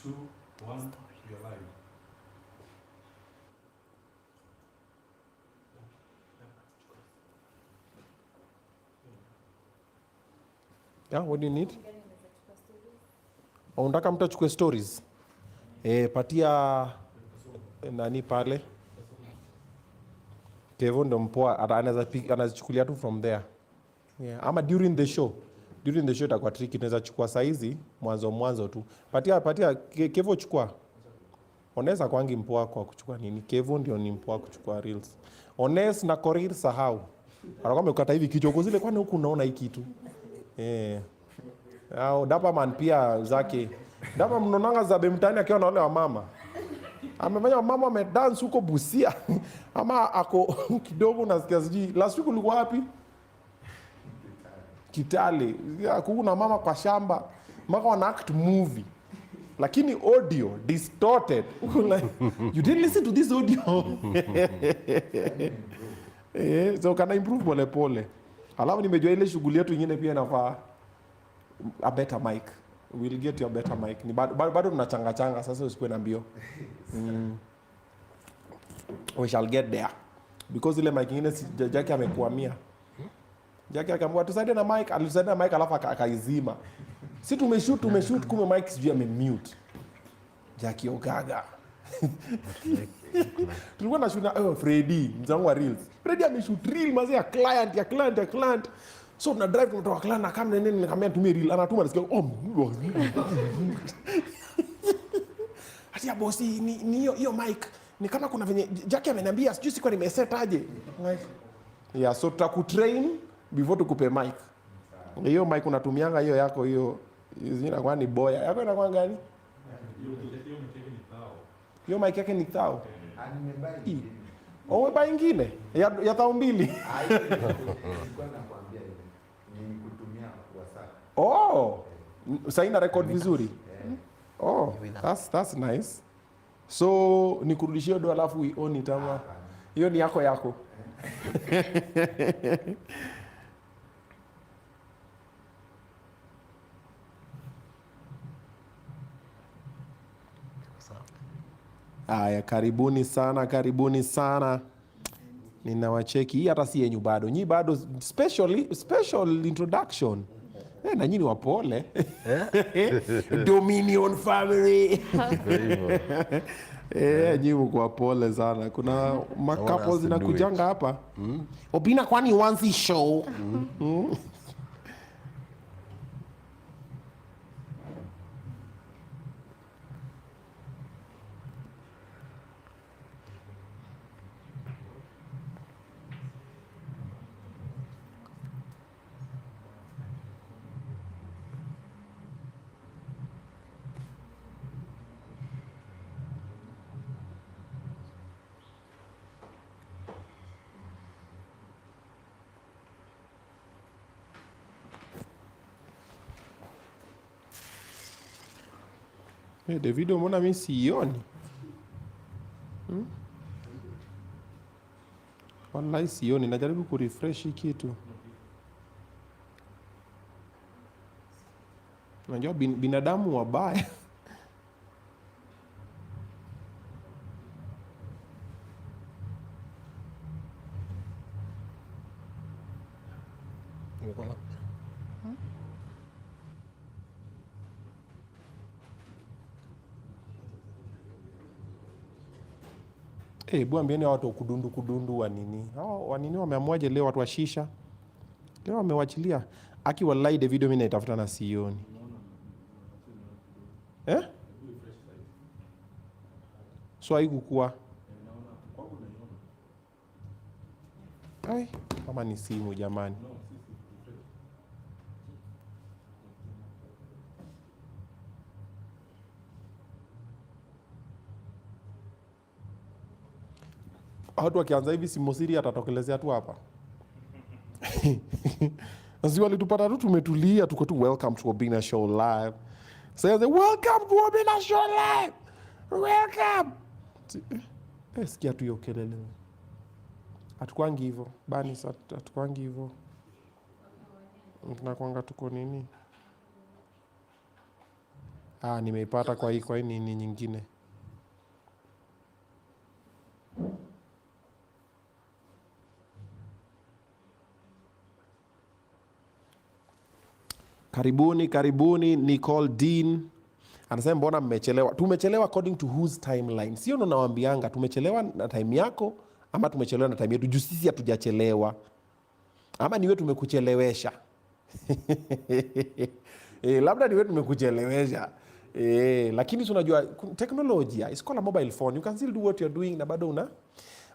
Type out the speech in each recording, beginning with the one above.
2, 1, you're live. Yeah, what do you need? Unataka mtu achukue stories? Patia nani pale? Kevo ndo mpoa anazichukulia tu from there. Yeah. Ama during the show. During the show itakuwa tricky, tunaweza chukua saizi mwanzo tu. Patia Kevo chukua. Onesa kwangi mpoa kwa kuchukua nini? Kevo ndio ni mpoa kuchukua reels. Ones na Korir sahau. Anakuwa amekata hivi kichwa zile, kwani huku unaona hii kitu. Dapa man pia zake. Dapa mnonanga za bemtani akiwa na wale wa mama. Amefanya mama amedance huko Busia. Ama ako kidogo nasikia sijui. Last week ulikuwa wapi? Kitale. Kuna mama kwa shamba. Maka wana act movie. Lakini audio distorted. You didn't listen to this audio. So kana improve pole pole. Alafu nimejua ile shughuli yetu nyingine pia inafaa a better mic. We'll get you a better mic. Ni bado tunachanga sasa usikuwe na mbio. We shall get there. Because ile mic nyingine Jackie amekuamia. Jackie akamwambia tusaidie na mic, alisaidia na mic alafu akaizima. Si tumeshoot kumbe mic sijui amemute. Jackie Ogaga. Tulikuwa na shoot Freddy, mzangu wa reels. Freddy ameshoot reel mazi ya client. So tuna drive kutoka client na kama nini nikamwambia tumie reel, anatuma nasikia Ati ya bosi ni hiyo mic ni kama kuna venye Jackie ameniambia sijui sikuwa nimeset aje. Yeah, so tutakutrain before tukupe mic. Hiyo mic unatumianga hiyo yako hiyo inakuwa ni boya. Yako inakuwa gani? Hiyo mic yake ni thao. Nimebai. Umebai ingine? Ya thao mbili. Sasa ina record vizuri. That's nice. So nikurudishie do alafu we own it ama. Hiyo ni yako. Aya, karibuni sana. Ninawacheki. Hii hata si yenyu bado. Nyi bado special introduction. Na nyinyi wapole. Dominion family. Nyinyi mko pole sana. Kuna couples zinakujanga hapa. Obinna kwani wants show. Davido mbona mimi sioni? Wallahi sioni, najaribu kurefresh hii kitu. Unajua binadamu wabaya. Ambieni watu kudundu wa nini? Wa nini wameamwaje leo watu wa shisha? Leo wamewachilia. Aki wallahi Davido mimi naitafuta na sioni. So haikuwa. Kama ni simu jamani. Watu wakianza hivi Simosiri atatokelezea tu hapa. Sisi walitupata tu tumetulia tuko tu welcome to Obinna Show live. Say welcome to Obinna Show live. Welcome. Sikia tu hiyo kelele. Hatukwangi hivyo. Bani sasa hatukwangi hivyo. Tunakwanga tuko nini? Nimeipata kwa hii nini nyingine. Karibuni Nicole Dean. Anasema mbona mmechelewa? Tumechelewa according to whose timeline? Sio ndo nawaambianga tumechelewa na time yako ama tumechelewa na time yetu. Juu sisi hatujachelewa. Ama niwe tumekuchelewesha. Labda niwe tumekuchelewesha. Lakini tunajua teknolojia is called a mobile phone. You can still do what you're doing na bado una.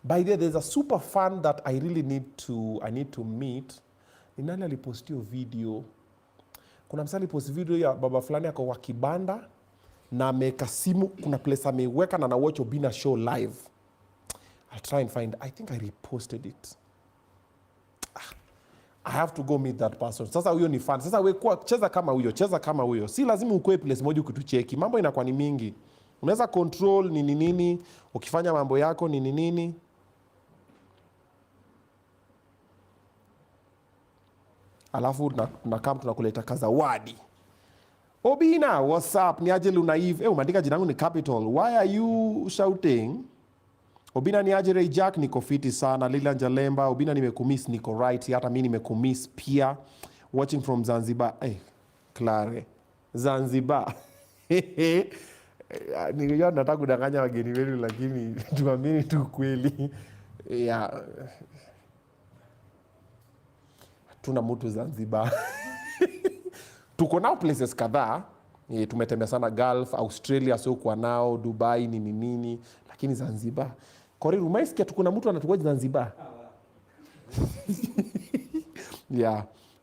By the way, there's a super fan that I really need to meet. Ni nani alipostio video? Kuna msali post video ya baba fulani ako wa kibanda na ameweka simu, kuna place ameweka na watch Obinna Show live. I'll try and find. I think I reposted it. I have to go meet that person. Sasa huyo ni fan. Sasa wewe cheza kama huyo. Si lazima ukue place moja ukitucheki. Mambo inakuwa ni mingi. Unaweza control nini ukifanya mambo yako nini. Alafu tunakuleta kazawadi. Obinna, what's up? Ni aje Lunaive? Umeandika jina langu ni Capital. Why are you shouting? Obinna ni aje Ray Jack? Niko fiti sana. Lilian Jalemba, Obinna nimekumiss, niko right. Hata mimi nimekumiss pia. Watching from Zanzibar. Clare. Zanzibar. Nilikuwa nataka kudanganya wageni wenu lakini tuamini tu kweli. Tuna mtu Zanzibar. Tuko nao places kadhaa. Tumetembea sana Gulf, Australia, so kwa nao, Dubai, nini. Lakini Zanzibar. Koriru, umaisikia tuko na mtu anatukoje Zanzibar?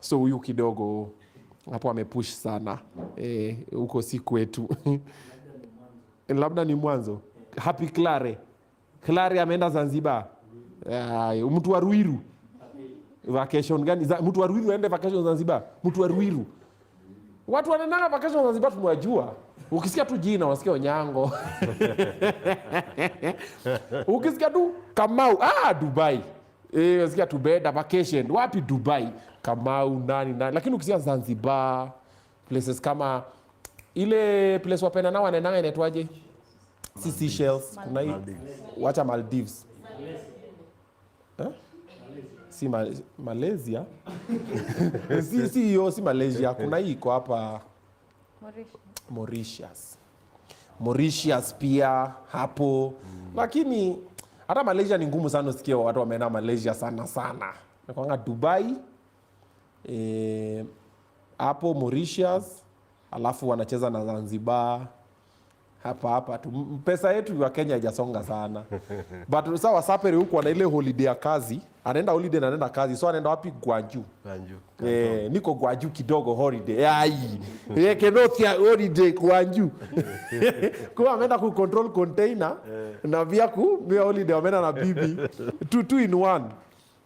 So huyu kidogo hapo amepush sana. Huko si kwetu. Labda ni mwanzo. Happy Clare. Clare ameenda Zanzibar. Mtu wa Ruiru. Vacation gani? Mtu wa Ruiru aende vacation Zanzibar. Mtu wa Ruiru. Watu wanaenda vacation Zanzibar tunawajua. Ukisikia tu jina unasikia Onyango. Ukisikia tu Kamau, Dubai. Unasikia tu beda vacation. Wapi Dubai? Kamau nani. Lakini ukisikia Zanzibar, places kama ile place wapenda nao wanaendanga inaitwaje? Seychelles, kuna hii wacha Maldives. Si Malaysia. si Malaysia. Kuna hii iko hapa Mauritius pia hapo. Lakini hata Malaysia ni ngumu sana usikie watu wameenda Malaysia sana. Nakwanga Dubai, hapo Mauritius, alafu wanacheza na Zanzibar. Hapa tu. Pesa yetu ya Kenya haijasonga sana. But sasa wasapere huko ana ile holiday ya kazi. Anaenda holiday na anaenda kazi. So anaenda wapi? Gwaju. Niko Gwaju kidogo holiday. Kenothia holiday Gwaju. Kwa ameenda ku control container na vya holiday wameenda na bibi. Two in one.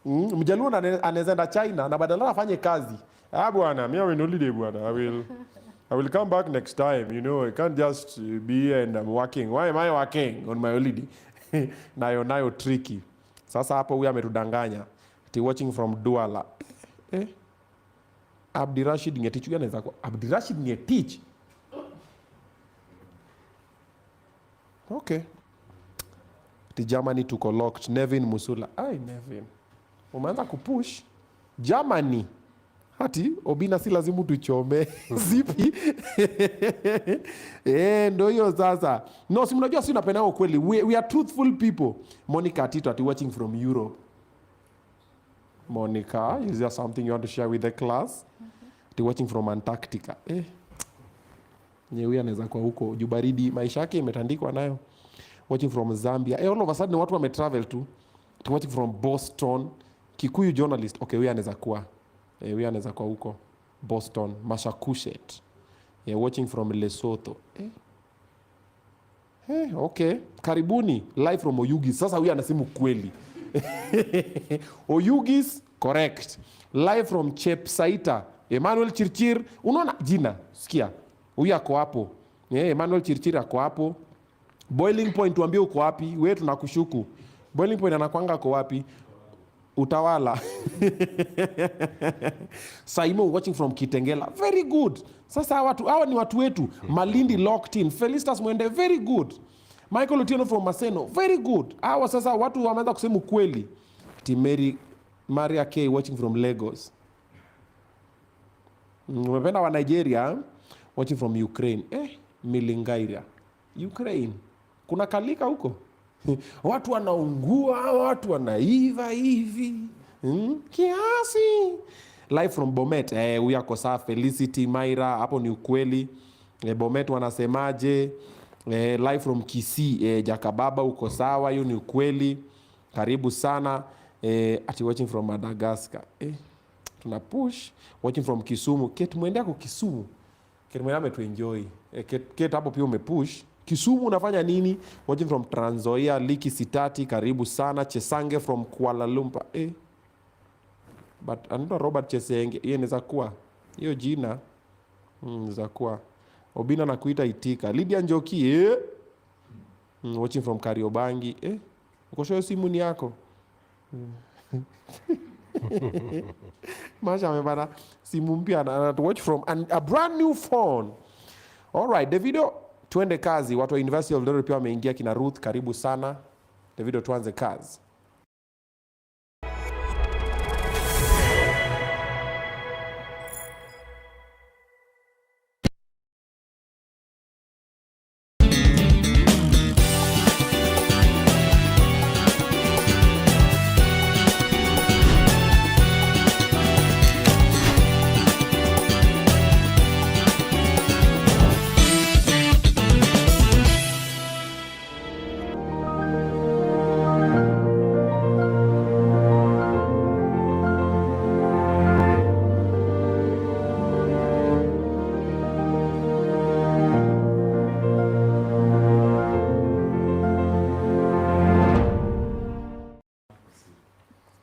Mjaluo anaweza enda China na badala afanye kazi. Bwana, mimi on holiday bwana. I will come back next time, I can't just be here and I'm working. Why am I working on my holiday? nayo tricky. Sasa hapo huyu ametudanganya. Watching from Douala. Abdirashid Ngetich anaweza kwa Abdirashid Ngetich. Okay. Germany tuko locked. Nevin Musula. Nevin. Umeanza kupush Germany. Hati Obinna si lazima tuchome. Zipi? Ndio hiyo sasa. No, si mnajua si napenda ukweli. We are truthful people. Monica Tito watching from Europe. Monica, is there something you want to share with the class? Watching from Antarctica. Nyewe anaweza kwa huko. Jubaridi maisha yake imetandikwa nayo. Watching from Zambia. All of a sudden watu wametravel tu. Watching from Boston. Kikuyu journalist. Okay, huyu anaweza kuwa. Huyu anaweza kwa huko. Boston, Massachusetts. Watching from Lesotho. Okay. Karibuni. Live from Oyugis. Sasa huyu anasema kweli. Oyugis, correct. Live from Chepsaita. Emmanuel Chirchir. Unaona jina? Sikia. Huyu ako hapo. Emmanuel Chirchir ako hapo. Boiling Point tuambie uko wapi? Wewe tunakushuku. Boiling Point anakuanga ako wapi? Utawala. Saimo watching from Kitengela. Very good. Sasa hawa ni watu wetu. Malindi locked in. Felicitas Mwende. Very good. Michael Otieno from Maseno. Very good. Hawa sasa watu wameanza kusema ukweli. Timeri Maria K watching from Lagos. Umependa wa Nigeria watching from Ukraine. Milingairia. Ukraine. Kuna kalika huko. Watu wanaungua, watu wanaiva hivi. Kiasi. Live from Bomet. Huyu ako sawa. Felicity Maira, hapo ni ukweli. Bomet wanasemaje? Live from Kisii. Jakababa uko sawa, hiyo ni ukweli. Karibu sana. Ati watching from Madagascar. Tuna push. Watching from Kisumu. Kate mwendea kwa Kisumu. Kate mwendea ametuenjoy. Kate hapo pia umepush. Kisumu unafanya nini? Watching from Trans Nzoia, Liki Sitati, karibu sana. Chesange from Kuala Lumpur. But anaitwa Robert Chesenge. Hiyo inaweza kuwa. Hiyo jina inaweza kuwa. Obinna nakuita itika. Lydia Njoki. Watching from Kariobangi. Uko sure simu ni yako? Masha amepata simu mpya na watch from a brand new phone. All right, Davido, tuende kazi. Watu wa University of Eldoret pia wameingia, kina Ruth, karibu sana. Davido, tuanze kazi.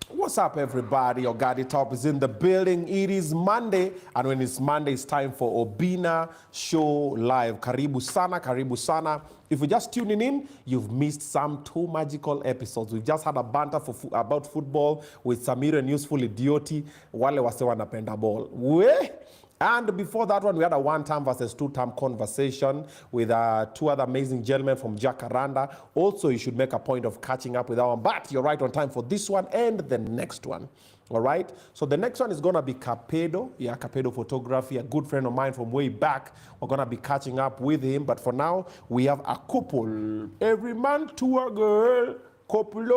What's up, everybody? Ogadi Top is in the building. It is Monday, and when it's Monday, it's time for Obinna Show Live. Karibu sana, karibu sana. If you're just tuning in, you've missed some 2 magical episodes. We've just had a banter about football with Samira and Useful Idioti. Wale wase wanapenda ball. And before that one, we had a 1-term versus 2-term conversation with 2 other amazing gentlemen from Jacaranda. Also, you should make a point of catching up with that one. But you're right on time for this one and the next one. All right? So the next one is going to be Capedo. Yeah, Capedo Photography, a good friend of mine from way back. We're going to be catching up with him. But for now, we have a couple. Every man to a girl. Couple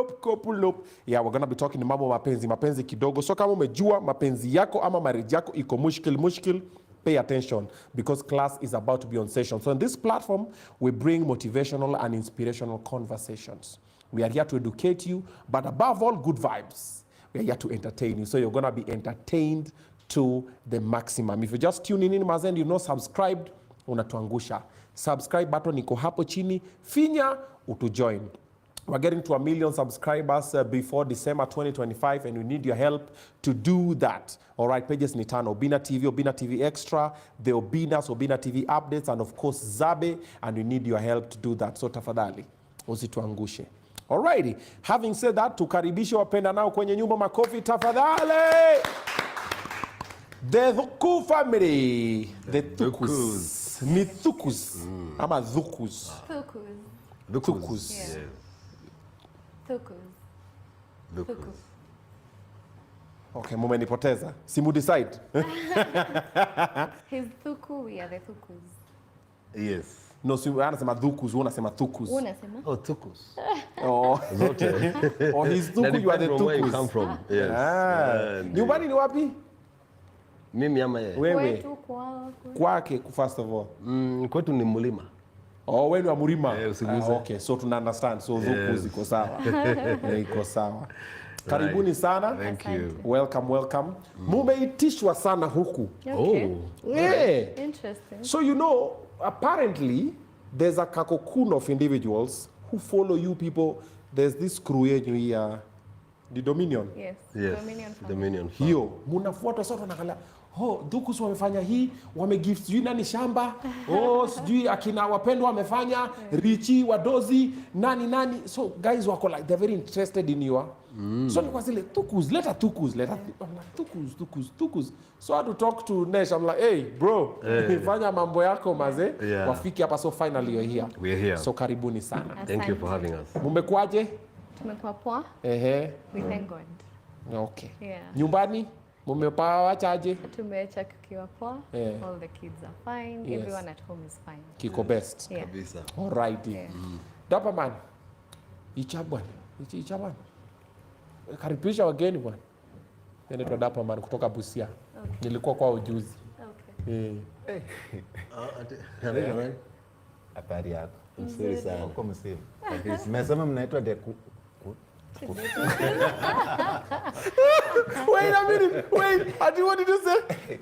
up. Yeah, we're gonna be talking mambo mapenzi kidogo. So kama umejua mapenzi yako ama marriage yako iko mushkil, pay attention because class is about to be on session. So on this platform, we bring motivational and inspirational conversations. We are here to educate you, but above all, good vibes. We are here to entertain you. So you're gonna be entertained to the maximum. If you're just tuning in, mazen, you know, subscribed, unatuangusha. Subscribe button iko hapo chini, finya, utujoin. We're getting to 1 million subscribers before December 2025, and we need your help to do that. All right, pages ni tano. Obinna TV Extra, the Obinnas, Obinna TV Updates, and of course, Zabe, and we need your help to do that. So tafadhali, usituangushe. Alrighty, having said that, tukaribishe wapenda nao kwenye nyumba, makofi tafadhali. The Thukus family. The Thukus. Ni Thukus. Ama Thukus. Thukus. Yes. Thukus. Okay, mumenipoteza. Simu decide. He's Thuku, we are the Thukus. Yes. No, si anasema Thukus, unasema Thukus. Unasema? Oh, Thukus. Oh. Zote. Oh, he's Thuku, you are the From where you come Thukus. from. Yes. Nyumbani ni wapi? Mimi ama yeye. Wewe. Kwetu kwako. Kwake, first of all. Kwetu ni Mulima. Oh, wewe ni wa Murima. Usiguze. Okay, so tuna understand. So Thukus iko sawa. Iko sawa. Karibuni sana. Thank you. Welcome. Mumeitishwa sana huku. Okay. Oh. Yeah. Interesting. So you know, apparently, there's a cocoon of individuals who follow you people. There's this crew here, the Dominion. Yes. Yes. Dominion family. Dominion. Hiyo, munafuata sote wanaangalia, oh, Thukus wamefanya hii, wamegift sijui nani shamba, oh, sijui akina wapendwa wamefanya, Richi, Wadozi, nani. So guys wako like, they're very interested in your. So nilikuwa zile, Thukus, leta Thukus. I'm like, Thukus. So I had to talk to Nesh, I'm like, hey, bro, fanya mambo yako maze, wafiki hapa, so finally you're here. We're here. So karibuni sana. Thank you for having us. Mumekuaje? Tumekuwa poa. Ehe. We thank God. Okay. Yeah. Nyumbani mumepawachaje? Tumeacha kukiwa poa. All the kids are fine. Yes. Everyone at home is fine. Kiko best. Yeah. Kabisa. All right. Dapa man. Ichabwan. Karibisha wageni bwana. Naitwa Dapa man kutoka Busia. Okay. Nilikuwa kwa ujuzi. Okay. Habari yako? Mzuri sana. Uko mzima? Mmesema mnaitwa the Wait a minute. Wait. What did you say?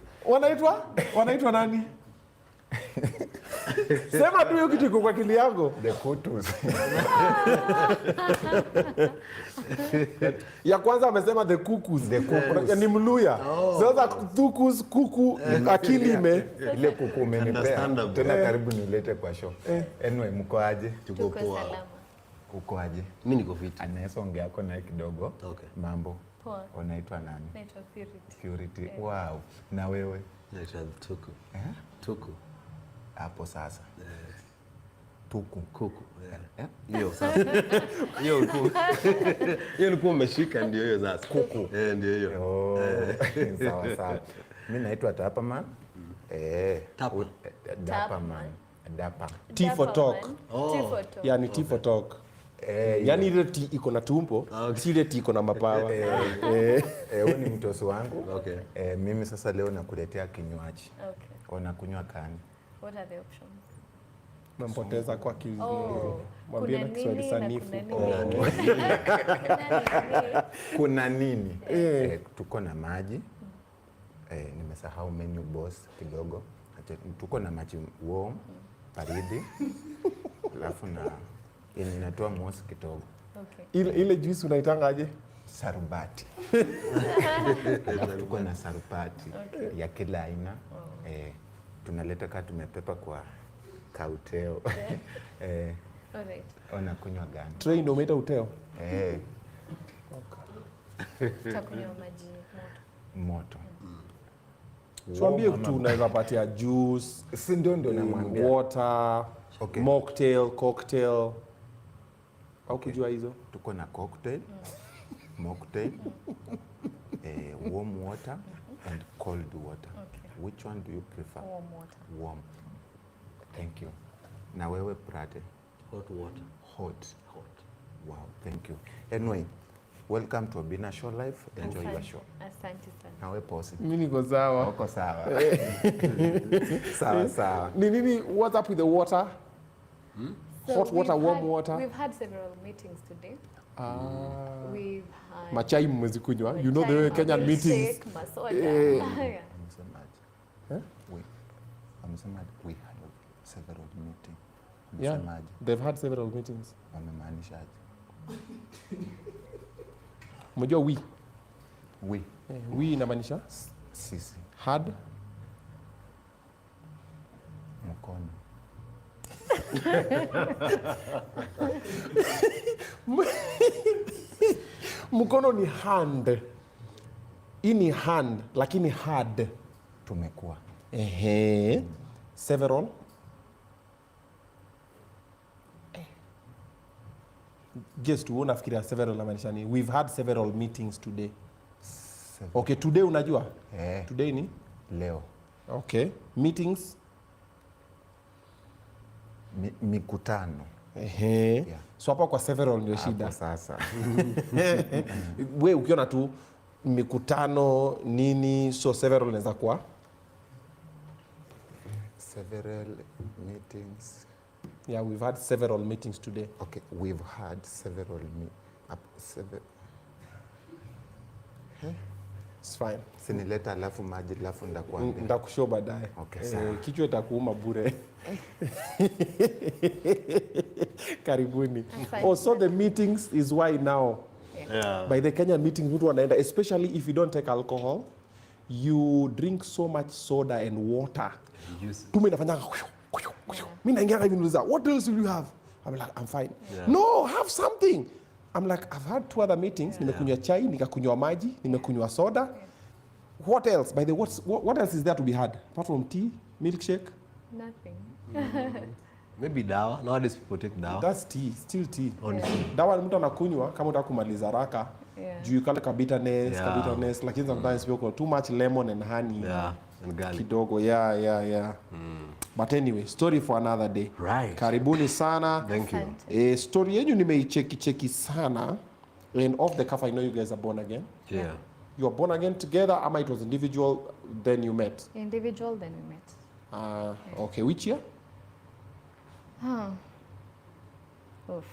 Wanaitwa nani? Sema tu hiyo kitu iko kwa akili yako. the Thukus. Ya kwanza amesema the Thukus. Ni Mluya. Sasa Thukus kuku akili ime. Ile kuku umenipea. Understandable. Tena karibu nilete kwa show. Anyway, mko aje? Tuko poa. Salama. Uko aje? Mimi niko fit. Anaweza ongea yako naye kidogo. Okay. Mambo. Poa. Unaitwa nani? Naitwa Purity. Purity. Wow. Na wewe? Naitwa Thuku. Thuku. Hapo sasa. Thuku. Kuku. Hiyo sasa. Hiyo ulikuwa umeshika ndio hiyo sasa. Kuku. Ndio hiyo. Oh. Sawa. Mimi naitwa Tapaman. Tapa. Dapaman. Dapa. T for talk. T for talk. Yani T for talk. Yani ile T iko na tumbo, si ile T iko na mapawa. Huyu ni mtosi wangu. Okay. Mimi sasa leo nakuletea kinywaji. Okay. Unakunywa kani? What are the options? Nampoteza kwa akili. Oh. Mwambie na Kuna Kiswahili nini na sanifu. kuna nini? Kuna nini? Tuko na maji. Nimesahau menu boss kidogo. Tuko na maji warm, baridi. Alafu na inatoa mosi kidogo. Okay. Ile juice unaitangaje? Sarubati. Alafu tuko na sarubati ya kila aina. Tunaleta kaa tumepepa kwa kauteo. Alright. Unakunywa gani? Train ndio umeita uteo. Tutakunywa maji moto. Tuambie tu unaweza patia juice, Si ndio namwambia. water, Okay. mocktail, cocktail. Au kujua hizo? Tuko na cocktail, mocktail, warm water and cold water. Okay. Which one do you prefer? Warm water. Warm. Thank you. Na wewe Prate? Hot water. Hot. Wow, thank you. Anyway, welcome to Obinna Show Live. Enjoy your show. Asante sana. Na wewe Posi? Mimi niko sawa. Uko sawa. Sawa. Ni nini, what's up with the water? Hot water, warm water? We've had several meetings today. We've had Machai mmezikunywa. You know the way chai, Kenyan meetings. milkshake, masoda. Eh. Yeah. Amesemaje? We had several meetings. Yeah, Amesemaje? they've had several meetings. Wamemaanishaje? Mjua we. We. We inamaanisha Sisi. had. Mkono. Mkono ni hand. Hii ni hand lakini hard. Tumekuwa. Several. Guess tu unafikiria several inamaanisha nini? We've had several meetings today. Okay, today unajua? Today ni? Leo. Okay. Meetings? Mikutano. Yeah. So hapa kwa several ndio shida. Hapo sasa. We ukiona tu mikutano nini, so several inaweza kuwa Several meetings. Yeah, we've had several meetings today. Okay, we've had several It's fine. Sinileta alafu maji alafu ndakuambia. Ndakushow baadaye. Okay, sawa. Kichwa itakuuma bure. Karibuni. Oh, so the meetings is why now. Yeah. By the Kenyan meetings mtu anaenda, especially if you don't take alcohol, you drink so much soda and water. Juice. Tumbo inafanyanga mimi naingia hivi niuliza, what else will you have? I'm like, I'm fine. Yeah. No, have something. I'm like, I've had 2 other meetings. Nimekunywa chai, nikakunywa maji, nimekunywa soda. What else? By the way, what else is there to be had apart from tea, milkshake? Nothing. Maybe dawa. Nowadays people take dawa. That's tea, still tea. Honestly. Dawa ni mtu anakunywa kama unataka kumaliza haraka. Yeah. Juu kale ka bitterness, lakini sometimes people too much lemon and honey. Yeah, and garlic. Kidogo, yeah. But anyway, story for another day. Right. Karibuni sana. Thank you. Asante. Story yenyu nimeicheki sana. And off the cuff, I know you guys are born again. Yeah. You are born again together, ama it was individual, then you met? Individual, then we met. Okay, which year? Oof.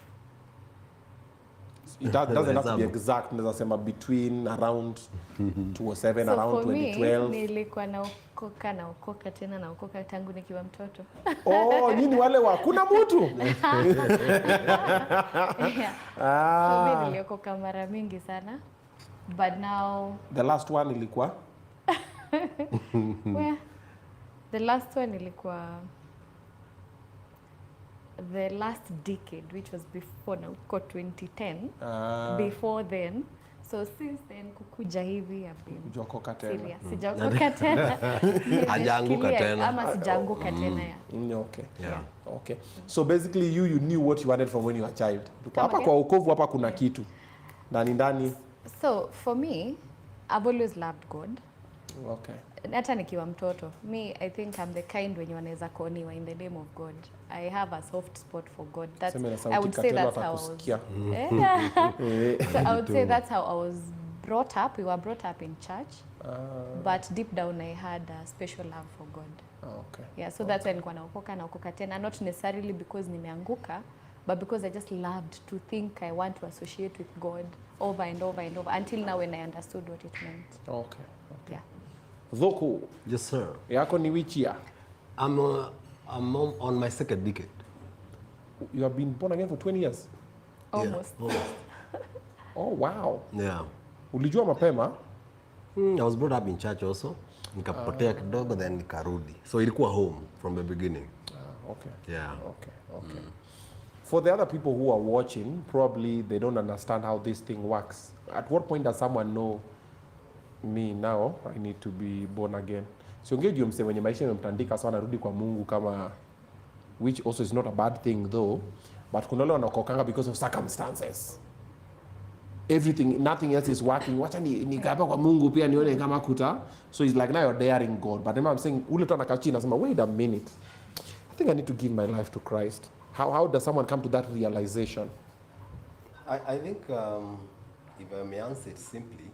It doesn't have to be Example. exact. Naweza sema between around 2007, So around for me, 2012. nilikuwa naokoka tena naokoka tangu nikiwa mtoto. Oh, nyinyi wale wa kuna mtu. Yeah. So mimi niliokoka mara mingi sana. But now, The last one ilikuwa? well, the last one ilikuwa the last decade, which was before now, 2010. Before then. So since then, kukuja hivi, I've been Kujokoka tena. serious. Sijaokoka tena. Hajaanguka tena. Ama sijaanguka tena ya. Okay. Yeah. Okay. So basically you knew what you wanted from when you were a child. Hapa again? kwa wokovu hapa kuna kitu. Ndani. So for me, I've always loved God. Okay. Hata nikiwa mtoto. Me, I think I'm the kind wenye wanaweza kuoniwa in the name of God. I have a soft spot for God. That's, Sema na I sauti would say katelo that's how I was. atakusikia. So I would say that's how I was brought up. We were brought up in church. But deep down I had a special love for God. Okay. Yeah, so that's why nilikuwa naokoka tena, not necessarily because nimeanguka, but because I just loved to think I want to associate with God over and over and over until now when I understood what it meant. Okay. Yeah. Thuku, Yes, sir. yako ni which year? I'm on my second decade. You have been born again for 20 years? Almost. Yeah. Almost. Oh, wow. Yeah. Ulijua mapema? I was brought up in church also. Nikapotea kidogo then nikarudi. So ilikuwa home from the beginning. Okay. Yeah. Okay. For the other people who are watching, probably they don't understand how this thing works. At what point does someone know me now I need to be born again? Siongee juu msee mwenye maisha imemtandika sana arudi kwa Mungu kama, which also is not a bad thing though, but kuna wale wanakokanga because of circumstances. Everything, nothing else is working. Wacha nikapa kwa Mungu pia nione kama kuta. So it's like now you're daring God. But I'm saying ule tu anakaa chini anasema wait a minute. I think I need to give my life to Christ. How does someone come to that realization? I think if I may answer it simply,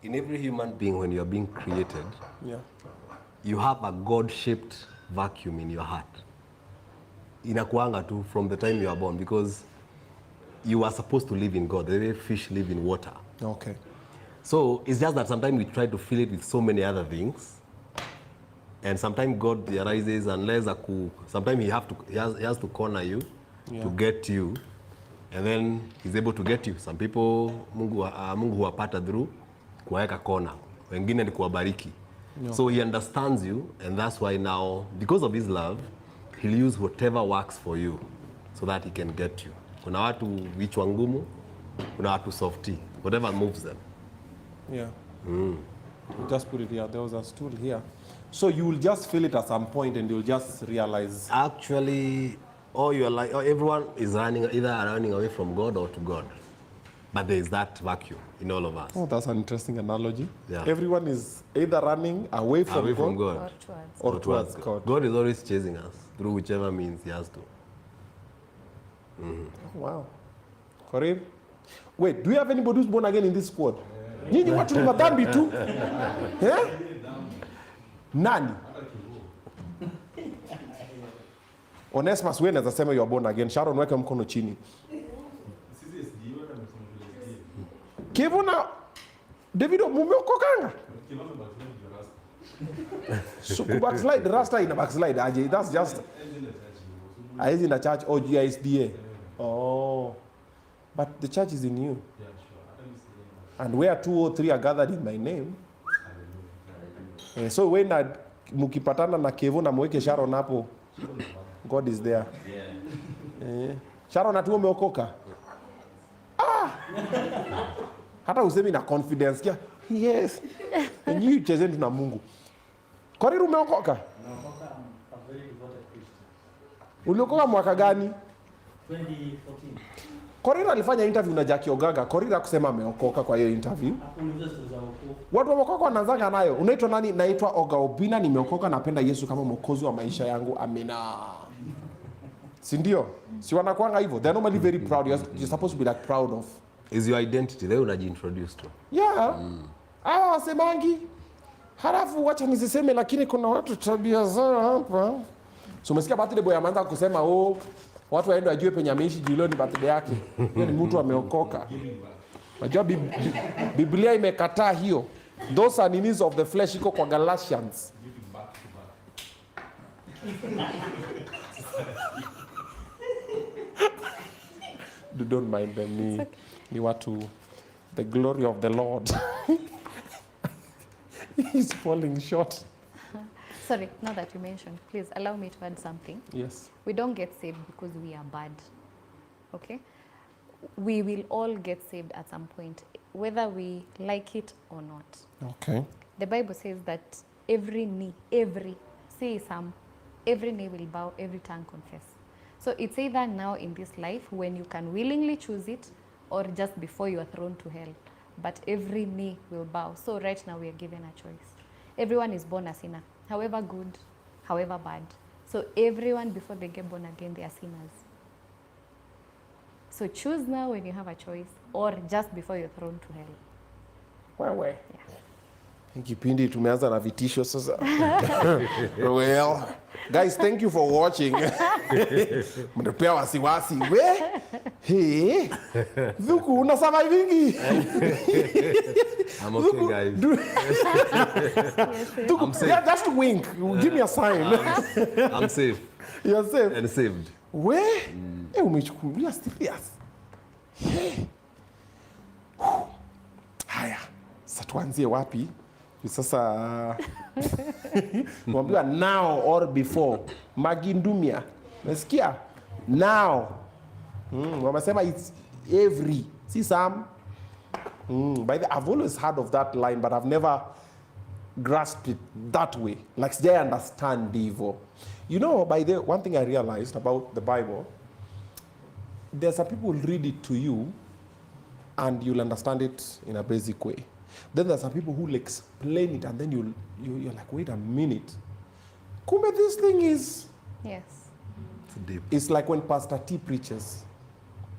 in every human being when you're being created, Yeah. you have a God-shaped vacuum in your heart. Inakuanga tu from the time you are born because you are supposed to live in God. The way fish live in water. Okay. So it's just that sometimes we try to fill it with so many other things. And sometimes God arises unless sometimes he has to corner you to get you. And then he's able to get you. Some people Mungu huwapata through kuweka kona. Wengine ni kuwabariki. So he understands you, and that's why now, because of his love, he'll use whatever works for you so that he can get you. Kuna watu vichwa ngumu, kuna watu softy, whatever moves them. Yeah. Just put it here. There was a stool here. So you will just feel it at some point and you'll just realize. Actually, everyone is either running away from God or to God. But there is that vacuum in all of us. Oh, that's an interesting analogy. Yeah. Everyone is either running away from God Or towards. or towards God. God is always chasing us through whichever means he has to. Wow. Correct. Wait, do you have anybody who's born again in this squad? Nyinyi watu ni madhambi tu. Eh? Nani? Onesimus, wewe unaweza sema you are born again. Sharon, weka mkono chini. Kevo na Davido mumeokokanga? So backslide rasta ina backslide aje. That's just is in a church or GISDA. Oh. But the church is in you. And where 2 or 3 are gathered in my name, So when mkipatana na Kevo na mweke Sharon hapo, God is there. Sharon atuo umeokoka. Hata usemi na confidence kia. Yes. And you chezeni na Mungu. Korir umeokoka? Naokoka, I'm a very devoted Christian. Uliokoka mwaka gani? 2014. Korir alifanya interview na Jackie Ogaga. Korir akusema ameokoka kwa hiyo interview. Hakuuliza stori za wokovu. Watu wameokoka wanaanzanga nayo. Unaitwa nani? Naitwa Oga Obinna, nimeokoka, napenda Yesu kama mwokozi wa maisha yangu. Amina. Si ndio? Si wanakuanga hivyo. They're normally very proud. You're supposed to be like proud of. Is your identity. Leo unajiintroduce to. Yeah. Hawa wasemangi. Halafu wacha nisiseme, lakini kuna watu tabia zao hapa. So umesikia birthday boy ameanza kusema watu waende wajue penye ameishi juu leo ni birthday yake. Hiyo ni mtu ameokoka. Unajua Biblia imekataa hiyo. Those are enemies of the flesh, iko kwa Galatians. Don't mind them. Ni watu, the glory of the Lord is falling short. Sorry, now that you mentioned, please allow me to add something. Yes. We don't get saved because we are bad. Okay? We will all get saved at some point, whether we like it or not. Okay. The Bible says that every knee will bow, every tongue confess. So it's either now in this life when you can willingly choose it, or just before you are thrown to hell. But every knee will bow. So right now we are given a choice. Everyone is born a sinner, however good, however bad. So everyone before they get born again, they are sinners. So choose now when you have a choice, or just before you're thrown to hell. Wewe. Kipindi tumeanza na vitisho sasa. Well, guys, thank you for watching. Mnapea wasiwasi. Hey. Thuku, una surviving? I'm okay, guys. Thuku, I'm safe. yeah, just wink. Give me a sign. I'm safe. You're safe. And saved. Umechukulia serious. Haya. Sasa tuanzie wapi? Sasa mwambiwa now or before. Magindumia. Nasikia? Now. Wamesema it's every. See some? By the I've always heard of that line, but I've never grasped it that way. Like they understand Devo. You know, by the one thing I realized about the Bible, there's some people read it to you and you'll understand it in a basic way. Then there's some people who will explain it and then you're like, wait a minute. Kumbe, this thing is... Yes. Too deep. It's like when Pastor T preaches.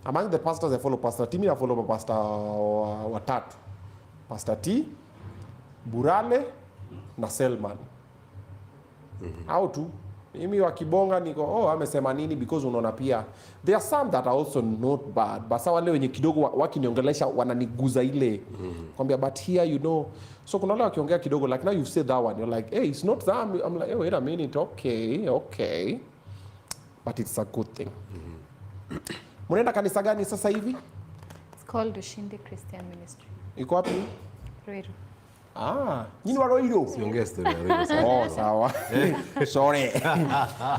Among the pastors I follow Pastor T, I follow Pastor watatu. Pastor T, Burale, na Selman. How to? Mimi wakibonga niko, amesema nini, because unaona pia. There are some that are also not bad. Basa wale wenye kidogo wakiniongelesha wananiguza ile. Kwambia, but here you know. So kuna wale wakiongea kidogo, like now you've said that one. You're like, hey, it's not that. I'm like, hey, wait a minute. Okay. But it's a good thing. Munaenda kanisa gani sasa hivi? It's called Ushindi Christian Ministry. Iko wapi? Ruiru. Nyinyi wa Ruiru? Siongea story ya Ruiru. Sawa. Sorry.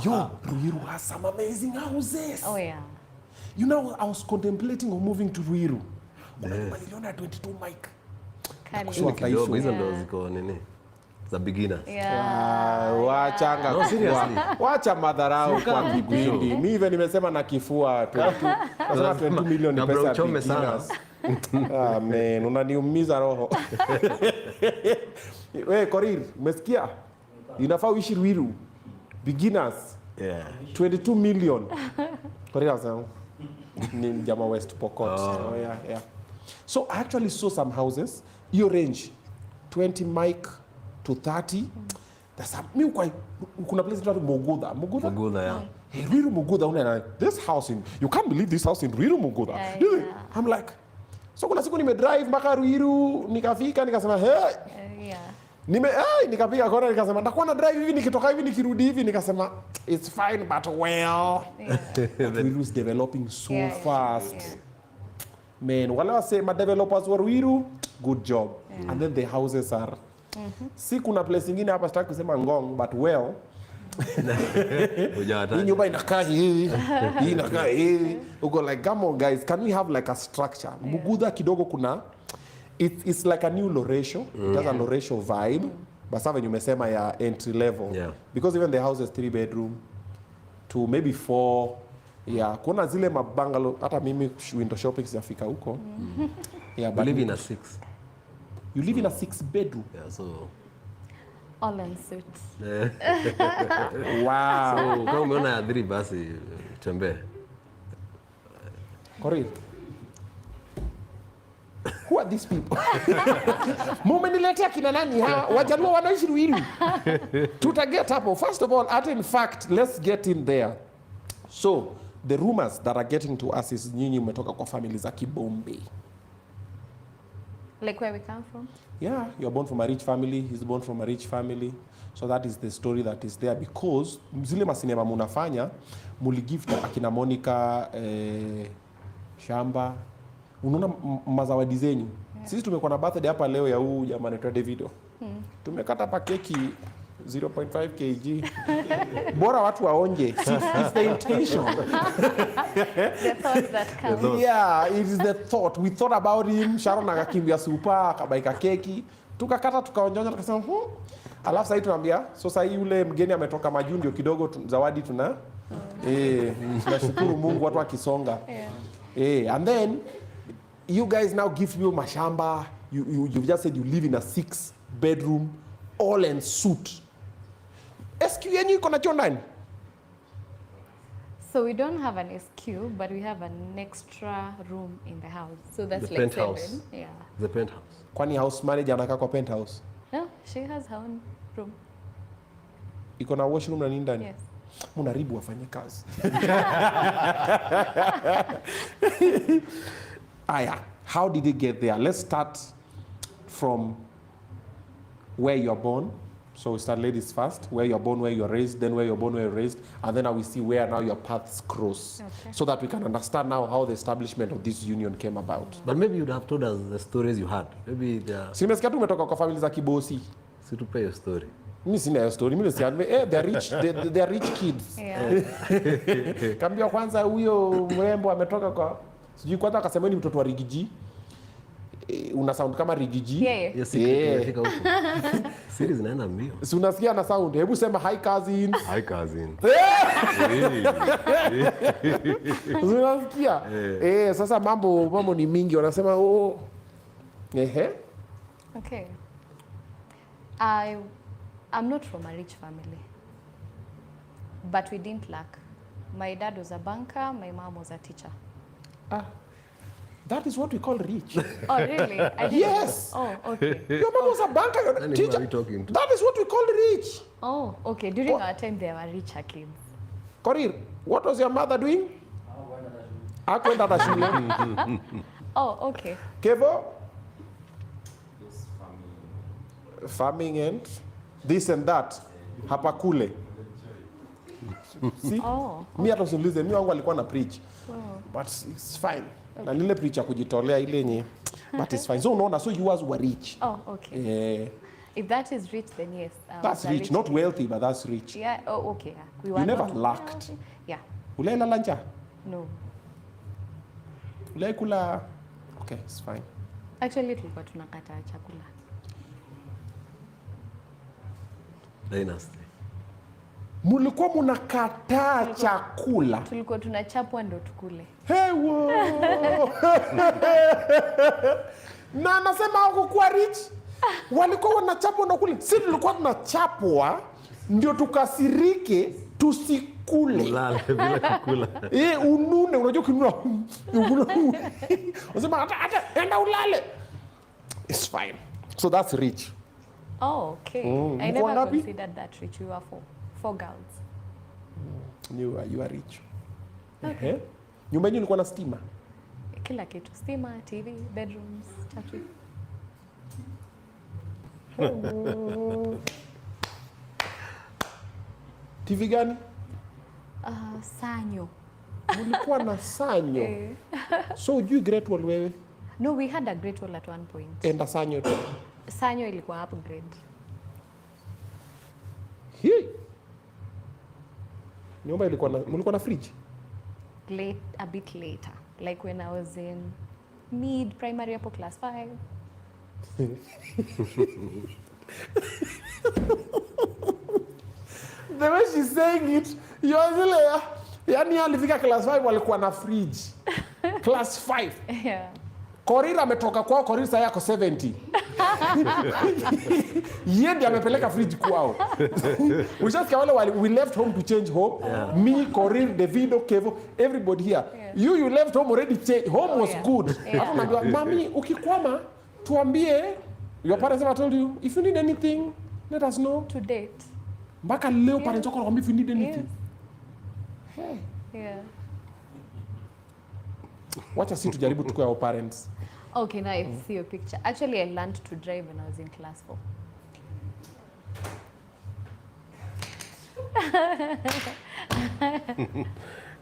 Yo, Ruiru has some amazing houses. Oh yeah. You know, I was contemplating on moving to Ruiru. Niliona 22 mic. Kali. Sure. Kidogo hizo ndo Yeah. ziko nini? Za beginners. Yeah. Wachanga. No, seriously. Wacha madharau kwa kipindi. Mimi even nimesema na kifua 22. Nasema 22 million ni pesa ya Uchome sana. beginners. Man, unaniumiza roho. Wewe Korir, umesikia? Inafaa uishi Ruiru. Beginners. Yeah. 22 million. Korir anasema ni jamaa West Pokot. Yeah. So I actually saw some houses, your range 20 mic to 30. There's some kuna place called Mogudha, yeah. Hey, Ruiru Mogudha, this house you can't believe this house in Ruiru Mogudha. Yeah. I'm like, so kuna siku nimedrive mpaka Ruiru, nikafika nikasema Yeah. nikapiga kona nikasema ndakuwa na drive hivi nikitoka hivi nikirudi hivi nikasema it's fine but well. Ruiru is developing so fast. Yeah. Man, wala wasema developers wa Ruiru, good job. And then the houses are Si kuna place nyingine hapa sitaki kusema ngong but well. Hii nyumba inakaa hivi, hii inakaa hivi. Uko like, come on guys, can we have like a structure? Mugudha kidogo kuna, it's like a new Loresho. It has a Loresho vibe. But sasa venye umesema ya entry level. Yeah. Because even the house is 3 bedroom to maybe 4. Yeah, kuna zile mabangalo, hata mimi window shopping sijafika huko. Yeah, You live in a 6. You live in a 6 bedroom? Yeah, so All in suits. Wow. so kama umeona ya 3 basi tembee. Korir. Who are these people? Mumeniletea kina nani ha? Wajaluo wanaishi Ruiru. Tutaget hapo. First of all, in fact, let's get in there. So, the rumors that are getting to us is nyinyi umetoka kwa family za Kibombe. Like where we come from? Yeah, you're born from a rich family, he's born from a rich family. So that is the story that is there because zile masinema munafanya, muligift akina Monica shamba. Unaona mazawadi zenyu. Sisi tumekuwa na birthday hapa leo ya huu jamaa anaitwa Davido. Tumekata pa keki 0.5 kg. Bora watu waonje. It's the intention. The thoughts that come. Yeah, it is the thought. We thought about him. Sharon akakimbia super, akabaika keki. Tukakata tukaonja tukasema alafu sasa tunaambia so sasa yule mgeni ametoka majuu ndio kidogo zawadi tuna tunashukuru Mungu watu wakisonga. And then you guys now give me mashamba. You just said you live in a 6 bedroom all in suit. SQ yenyu iko na choo ndani? So we don't have an SQ, but we have an extra room in the house. So that's The like penthouse. 7. Yeah. The penthouse. Kwani house manager anakaa kwa penthouse? No, she has her own room. Iko na washroom na nini ndani? Yes. Munaribu wafanye kazi. Aya, how did it get there? Let's start from where you're born. So we start ladies first, where you're born, where you're raised, then where you're born, where you're raised, and then we see where now your paths cross. Okay. So that we can understand now how the establishment of this union came about. But maybe you'd have told us the stories you had. Maybe they are... Si nimesikia tu umetoka kwa family za Kibosi. Situpe your story. Mimi sina hiyo story. Mimi nasikia they're rich, they're rich kids. Yeah. Kambia kwanza huyo mrembo ametoka kwa sijui kwanza akasema ni mtoto wa Rigiji. Una sound kama Rigiji. Yeah. Yes, imefika huko. Series inaenda mbio. Si unasikia na sound. Hebu sema hi cousins. Hi cousin. Unasikia? Sasa mambo ni mingi wanasema Okay. I'm not from a rich family, but we didn't lack. My dad was a banker, my mom was a teacher. That is what we call rich. Oh, really? I didn't Yes. know. Oh, okay. Your mom was a banker, you're a And who are teacher. we talking to? That is what we call rich. Oh, okay. During our time, there were richer kids. Korir, what was your mother doing? Hakwenda hata shule. Oh, okay. Kevo? Farming and this and that. Hapa kule. See? Oh. Mi hata usiulize, mi wangu alikuwa na preach. But it's fine. Na lile preach ya kujitolea ile nye. But it's fine. So unaona, so yours were rich. Oh, okay. If that is rich, then yes. That's a rich, not kid. wealthy, but that's rich. Yeah. Oh, okay. Yeah. We were You never not lacked. wealthy. Yeah. Ulaila lanja? No. Ulaikula. Okay, it's fine. Actually, tulikuwa tunakata chakula. Dynasty. Mulikuwa munakataa chakula. Tulikuwa tunachapwa ndo tukule. Hewo. Na anasema hawakuwa rich. Walikuwa wanachapwa ndo kule. Sisi tulikuwa tunachapwa ndio tukasirike tusikule. Ulale bila kukula. Unune, unajua kinuna. Unasema hata enda ulale. It's fine. So that's rich. Oh, okay. I Mko never wangapi? considered that rich. We were four girls. You are rich. Okay. Nyumba yenu ilikuwa na stima? Kila kitu. Stima, TV, bedrooms, tatu. TV gani? Sanyo. Mulikuwa na sanyo. So ujui Great Wall wewe? No, we had a great wall at one point. Enda sanyo tu. Sanyo ilikuwa upgrade. Hii. Nyumba mlikuwa na fridge? Late, a bit later. Like when I was in mid primary hapo class 5. The way she's saying it, zile yani alifika class 5 walikuwa na fridge. Class 5. Yeah. Korir ametoka kwao, Korir sasa yako 70. Yeye ndiye amepeleka fridge kwao. Ushasikia wale we left home to change home. Yeah. Me, Korir, Davido, Kevo, everybody here. Yeah. You left home already change. Home was good. Hapo naambia mami ukikwama tuambie. Your parents ever told you if you need anything let us know. To date. Mpaka leo parents wako wanakuambia if you need anything. Hey. Yeah. Wacha si tujaribu tukue our parents. Okay, now I see your picture. Actually, I learned to drive when I was in class 4.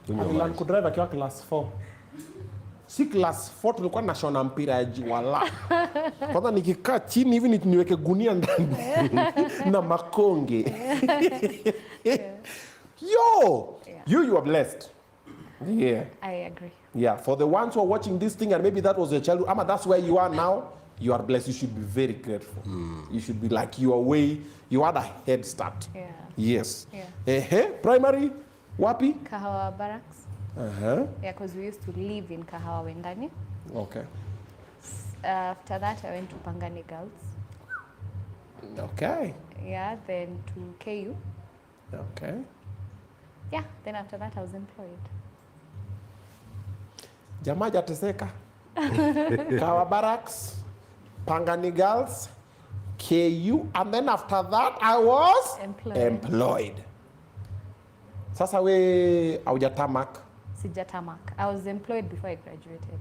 Alilearn kudrive akiwa class 4. Si class 4 tulikuwa tunashona mpira ya jiwala. Kwanza nikikaa chini hivi niweke gunia ndani na makonge. Yo! You are blessed. Yeah. I agree. Yeah, for the ones who are watching this thing and maybe that was your childhood, Ama, that's where you are now, you are blessed. You should be very grateful. You should be like you had a head start. Yeah. Yes. Yeah. Primary, wapi? Kahawa Barracks. Uh-huh. Yeah, because we used to live in Kahawa Wendani. Okay. After that, I went to Pangani Girls. Okay. Yeah, then to KU. Okay. Yeah, then after that, I was employed. Jamaa jateseka. Kahawa Barracks, Pangani Girls, KU, and then after that I was employed. Sasa we haujatamak? Sijatamak. I was employed before I graduated.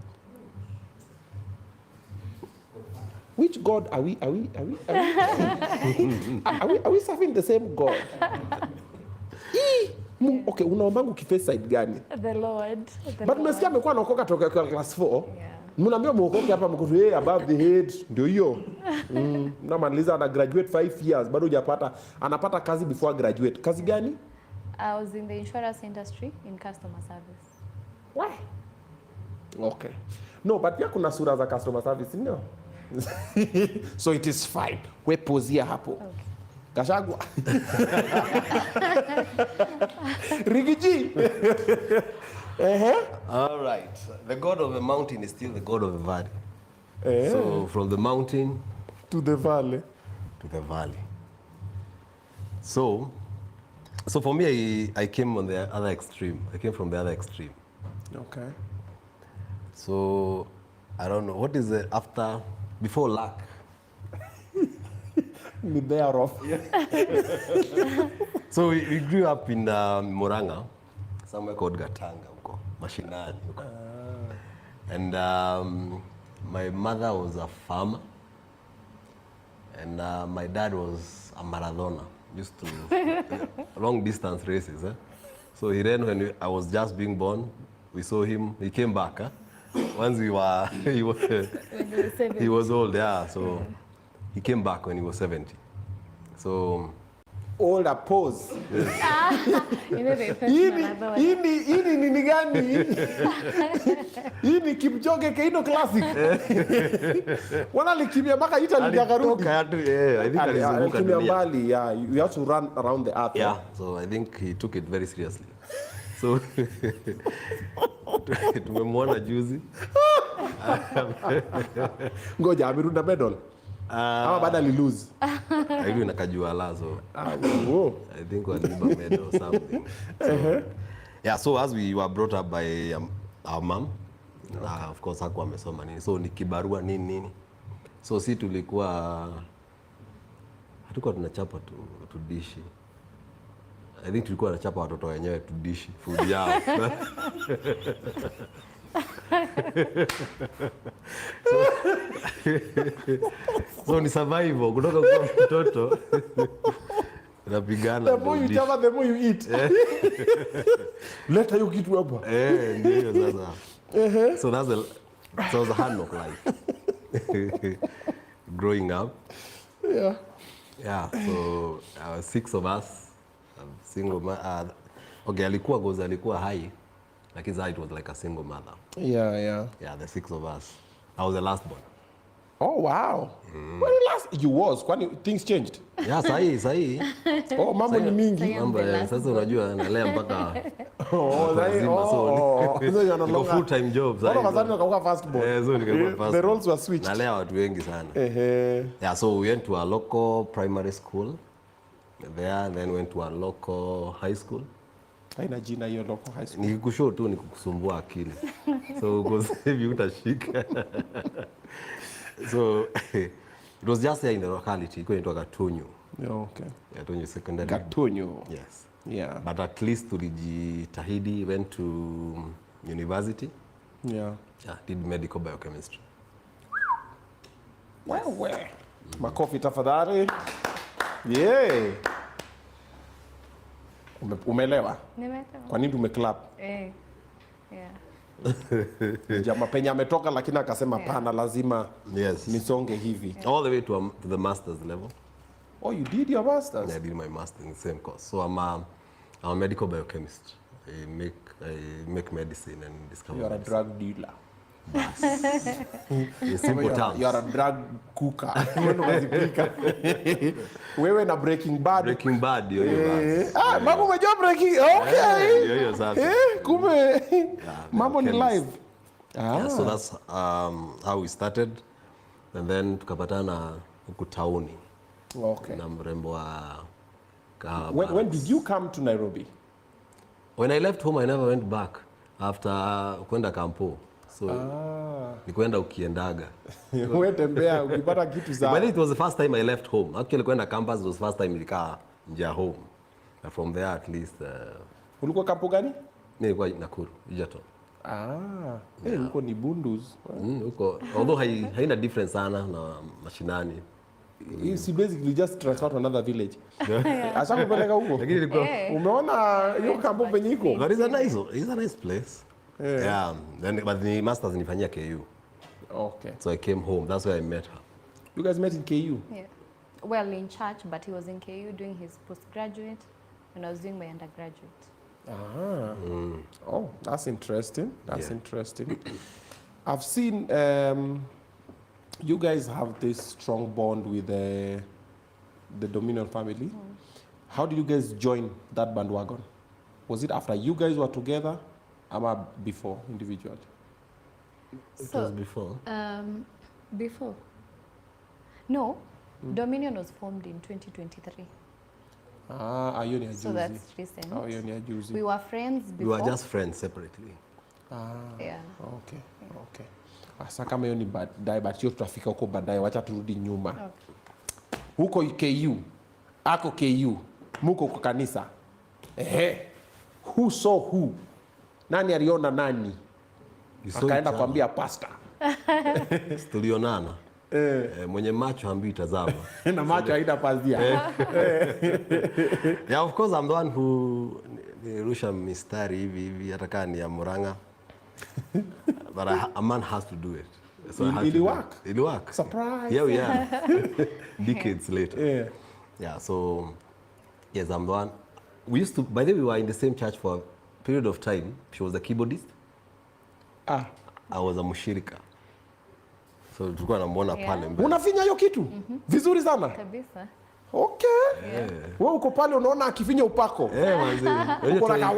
Which God are we serving the same God? Okay, unaombangu ukiface side gani? The Lord. But umesikia amekuwa anaokoka toka class 4. Yeah. Mnaambia muokoke hapa mko above the head ndio hiyo. Mnamaliza ana graduate 5 years bado hujapata, anapata kazi before graduate. Kazi gani? I was in the insurance industry in customer service. Why? Okay. No, but pia kuna sura za customer service ndio. So it is fine. We pozia hapo. Okay. Kashagwa. Rigiji. All right. The God of the mountain is still the God of the valley. So from the mountain to the valley. To the valley. So for me, I came on the other extreme. I came from the other extreme. Okay. So I don't know what is it after, before luck. Me thereof. So we grew up in Murang'a, somewhere called Gatanga, huko mashinani huko. And my mother was a farmer, and my dad was a marathoner, used to long distance races. So he ran when I was just being born. We saw him. He came back. Once he was old, yeah. So he came back when he was 70. So older pose. Hii ni gani? Hii ni Kipchoge Keino Classic. Wana likimbia mpaka Italy akarudi. I think alizunguka mbali. Yeah, you have to run around the earth. Yeah, so I think he took it very seriously. So tumemwona juzi. Ngoja amerunda medal. Ama baada li lose. Hiyo inakajua la, so I think waliiba medal or something. So, yeah, so as we were brought up by our mom, of course hakuwa amesoma nini. So ni kibarua nini. So si tulikuwa hatukuwa tunachapa tu dishi. I think tulikuwa tunachapa watoto wenyewe tu dishi food yao. So ni survival kutoka kwa mtoto napigana. The more you chapa, the more you eat. Leta hiyo kitu hapa. Ndio sasa. So that was a hard knock life. Growing up. Yeah. Yeah, so 6 of us. single okay, alikuwa high, lakini it was like a single mother. Yeah. Yeah, the 6 of us. I was the last born. Oh wow. When you was kwani things changed? Yeah, sahi. Oh, mambo ni mingi. Mambo sasa unajua nalea mpaka So you're no longer full time job sasa. Kwa sababu nikakuwa first born. So nikakuwa first. The roles were switched. Nalea watu wengi sana. Yeah, so we went to a local primary school. Then went to a local high school. Haina jina hiyo local high school. Nikikushow tu nikukusumbua akili. So because hivi utashika. So it was just there in the locality. Iko inaitwa Gatunyu. Yeah, okay. Gatunyu secondary. Gatunyu. Yes. Yeah. But at least tulijitahidi, went to university. Yeah. Yeah, did medical biochemistry. Wewe. Makofi tafadhali. Yeah. Umeelewa? Nimeelewa. Kwa nini tumeclap? Yeah. Jamaa penye ametoka lakini akasema pana lazima nisonge hivi. All the way to the master's level. Oh, you did your master's? Yeah, I did my master's in the same course. So I'm a medical biochemist. I make medicine and discover. You are a drug dealer. In simple terms. You are a drug cooker. Wewe na Breaking Bad. Breaking Bad, yo. Mambo umejua Breaking. Okay. Yo, sasa. Kumbe. Mambo ni live. Yeah, so that's how we started. And then tukapatana huku tauni. Okay. Na mrembo wa When did you come to Nairobi? When I left home, I never went back after kwenda kampo. So nikuenda ukiendaga. Wewe tembea ukipata kitu za. But it was the first time I left home. Actually kwenda campus was the first time nilikaa nje ya home. And from there at least ulikuwa kampo gani? Nilikuwa Nakuru, Egerton. Huko ni Bundus. Huko although haina difference sana na mashinani. You basically just transfer to another village. Asa kupeleka huko. Lakini nilikuwa umeona hiyo kampo penye iko? But it's a nice place. Yeah. Then but the masters nilifanyia KU. Okay. So I came home. That's where I met her. You guys met in KU? Yeah. Well, in church, but he was in KU doing his postgraduate and I was doing my undergraduate. Oh, that's interesting. Interesting. I've seen you guys have this strong bond with the Dominion family. How did you guys join that bandwagon? Was it after you guys were together or before individually? It was before. Before. No, Dominion was formed in 2023. Hiyo ni So that's recent. Hiyo ni juzi. We were friends before. We were just friends separately. Yeah. Okay. Asa kama hiyo ni baadaye, but hiyo tutafika huko baadaye, wacha turudi nyuma. Okay. Huko KU, ako KU, muko kwa kanisa. Who saw who? Nani aliona nani? Akaenda kwambia pastor. Tulionana. Mwenye macho hambi tazama. Na macho haina pazia. Yeah, of course I'm the one who nirusha mistari hivi hata kama ni ya Murang'a. But a man has to do it. So it work. Surprise. Yeah, we are. Decades later. Yeah, so yes, I'm the one. We used to, by the way, we were in the same church for a period of time. She was a keyboardist. I was a mushirika. So tulikuwa namuona pale mbele. Unafinya hiyo kitu? Vizuri sana. Kabisa. Okay. Wewe uko pale unaona akifinya upako.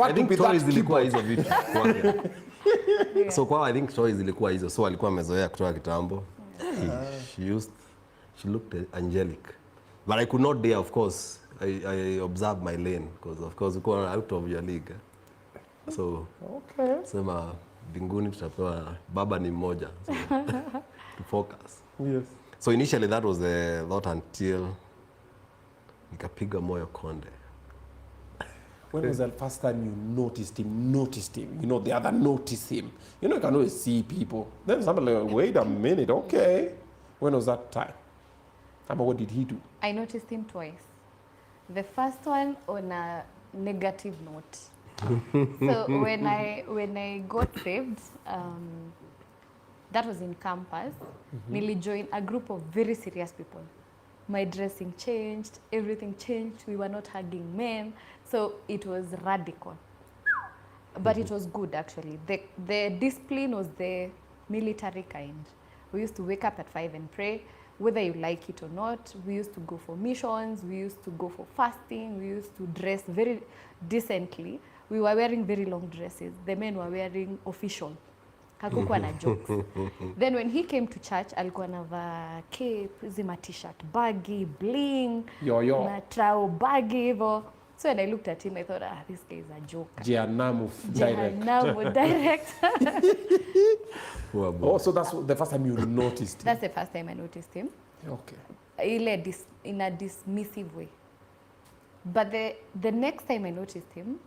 I think toys zilikuwa hizo vitu kwake. So kwa I think toys zilikuwa hizo. So alikuwa amezoea kutoka kitambo. She looked angelic. But I could not dare, of course. I observed my lane because of course uko out of your league. So sema mbinguni tutapewa baba ni mmoja. So, to focus. Yes. So initially that was the thought until nikapiga moyo konde. When was the first time you noticed him? You know, the other noticed him. You know, you can always see people. Then somebody like, wait a minute, okay. When was that time? What did he do? I noticed him twice. The first one on a negative note. So when I got saved, that was in campus. Nili join a group of very serious people. My dressing changed, everything changed. We were not hugging men. So it was radical. But it was good actually. The discipline was the military kind. We used to wake up at 5 and pray, whether you like it or not. We used to go for missions, we used to go for fasting, we used to dress very decently. We were wearing very long dresses. The men were wearing official. Hakukuwa na jokes. Then when he came to church, alikuwa anavaa cape, zima t-shirt baggy, bling, na trao baggy hivyo. So when I looked at him, I thought, this guy is a joker. Jehanamu direct. Jehanamu direct. Oh, so that's the first time you noticed him? That's the first time I noticed him. Okay. In a dismissive way. But the next time I noticed him,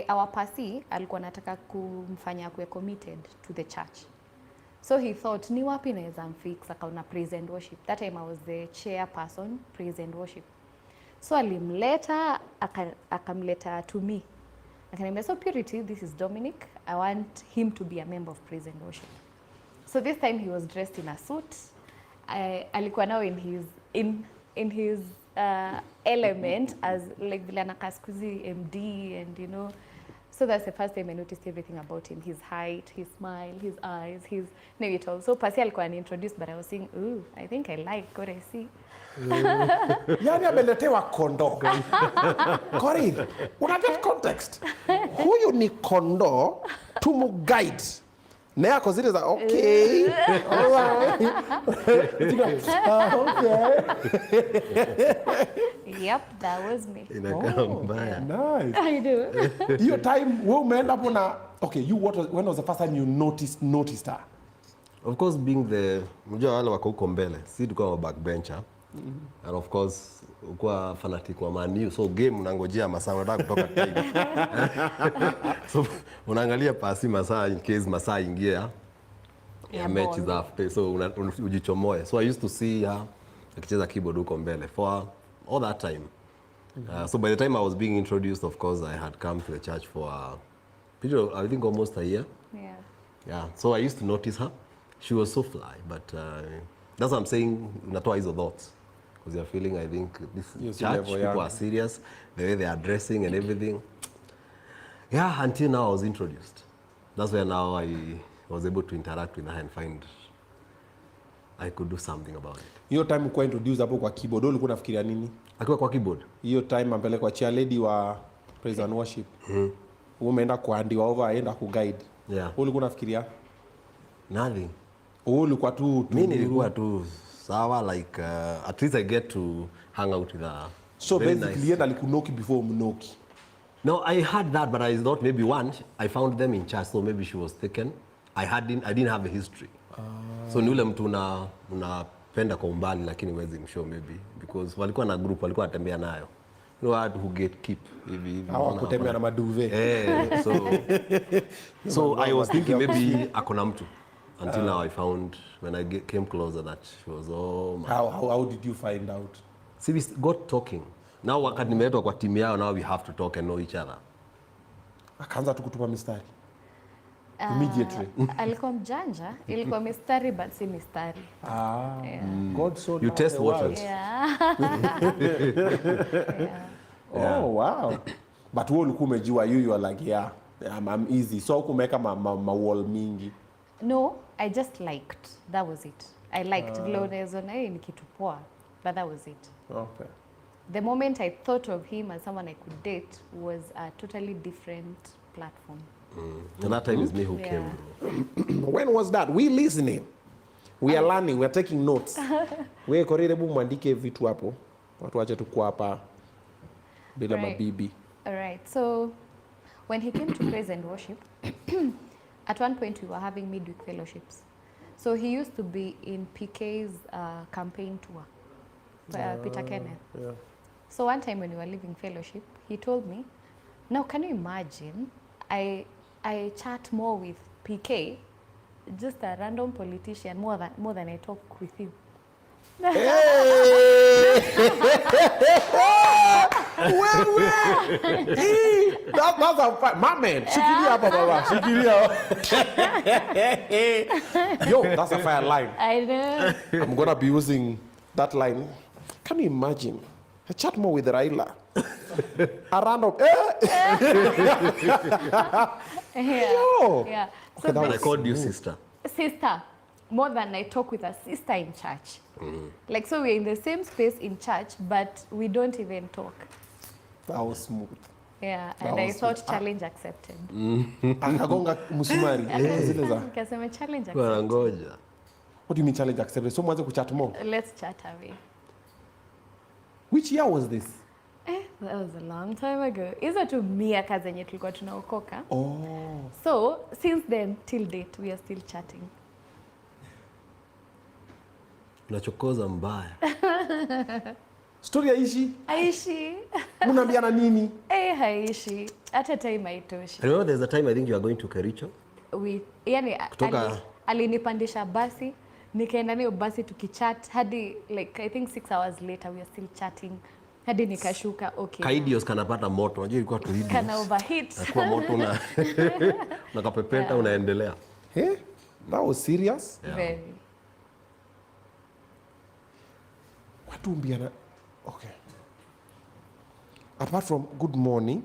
our pasi alikuwa anataka kumfanya kuwe committed to the church. So he thought, ni wapi naweza mfix akaona praise and worship. That time I was the chairperson, praise and worship. So alimleta, akamleta to me. Akaniambia, so Purity, this is Dominic. I want him to be a member of praise and worship. So this time he was dressed in a suit. Alikuwa now in his element as like vile anakaa siku hizi MD and you know. So that's the first time I noticed everything about him. His height, his smile, his eyes, his marital. So Pasi alikuwa introduced, but I was saying, ooh, I think I like what I see. Yani ameletewa kondo. Corinne, una get context. Huyu ni kondo tumuguide. Na yako zile za okay. Alright. Okay. Yep, that was me. Nice. I do. Your time, wewe umeenda hapo na okay, when was the first time you noticed her? Of course, being the mjua wale wako huko mbele, si tulikuwa backbencher. And of course, ukuwa fanatic wa Man U. So game unangojea masaa unataka kutoka time. So unaangalia pasi masaa in case masaa ingia. Yeah, match is after. So ujichomoe. So I used to see her akicheza keyboard huko mbele for all that time. So by the time I was being introduced, of course, I had come to the church for I think almost a year. Yeah. Yeah. So I used to notice her. She was so fly, but that's what I'm saying. Unatoa hizo thoughts. Because you're feeling, I think, this church, people are serious, the way they are dressing and everything. Yeah, until now I was introduced. That's where now I was able to interact with her and find I could do something about it. Hiyo time ukuwa introduced hapo kwa keyboard, ulikuwa unafikiria nini? Akiwa kwa keyboard? Hiyo time ampele kwa chair lady wa praise and worship. Umeenda kuandiwa over, aenda kuguide. Yeah. Ulikuwa unafikiria? Nothing. Ulikuwa tu mimi nilikuwa tu sawa, like at least I get to hang out with her. So very basically nice. yenda alikunoki before mnoki. No, I had that, but I thought maybe once I found them in church, so maybe she was taken. I didn't have a history. So ni ule mtu unapenda kwa umbali lakini huwezi mshow maybe because walikuwa na group walikuwa watembea nayo. You know who get keep hivi. Hawakutembea na maduve. So I was thinking maybe akona mtu. Until now I found when I came closer that she was How did you find out? See, we got talking. Now wakati nimeletwa kwa timu yao, now we have to talk and know each other. Akaanza tu kutuma mistari. Immediately. Alikuwa mjanja, ilikuwa mistari but si mistari. God so you test waters. Yeah. Oh wow. But wewe ulikuwa umejua you are like yeah, I'm easy. So kumeka ma wall mingi. No, I just liked. That was it. I liked. Glonezona ni kitu poa, but that was it. Okay. The moment I thought of him as someone I could date was a totally different platform. And that time is me who came. When was that? We listening. We are learning. We are taking notes. Wewe Korerebu mwandike vitu hapo. Watu wache tukua hapa bila mabibi. All right. So when he came to praise and worship, at one point we were having midweek fellowships. So he used to be in PK's campaign tour, Peter Kenneth. Yeah. So one time when we were leaving fellowship, he told me, now can you imagine, I chat more with PK, just a random politician, more than I talk with you. That's a my man. Shikilia hapa baba. Shikilia. Yo, that's a fire line. I know. I'm gonna be using that line. Can you imagine? I chat more with Raila. A random, Yo. Yeah. Okay, that And I was called you sister. Sister, more than I talk with a sister in church. Like, so we're in the same space in church, but we don't even talk. That was smooth. Yeah, That and I was thought challenge accepted. Akagonga musumari. Zile za. Nikasema challenge Bwana accepted. ngoja. What do you mean challenge accepted? So mwanze kuchat more. Let's chat away. Which year was this? That was a long time ago. Hizo tu miaka zenye tulikuwa tunaokoka. Oh. So, since then, till date, we are still chatting. Unachokoza mbaya. Story haishi. Aishi. Mnaambiana nini? Haishi. Hata time haitoshi. I remember there's a time I think you are going to Kericho. Yani Kutoka- alinipandisha basi, nikaenda nayo basi tukichat hadi like I think 6 hours later we are still chatting. Hadi nikashuka okay. Kaidios kanapata moto. Unajua ilikuwa tu hivi. Kana overheat. Kwa moto na unakapepeta unaendelea. Hey, that was serious. Very. Watu mbiana. Okay. Apart from good morning,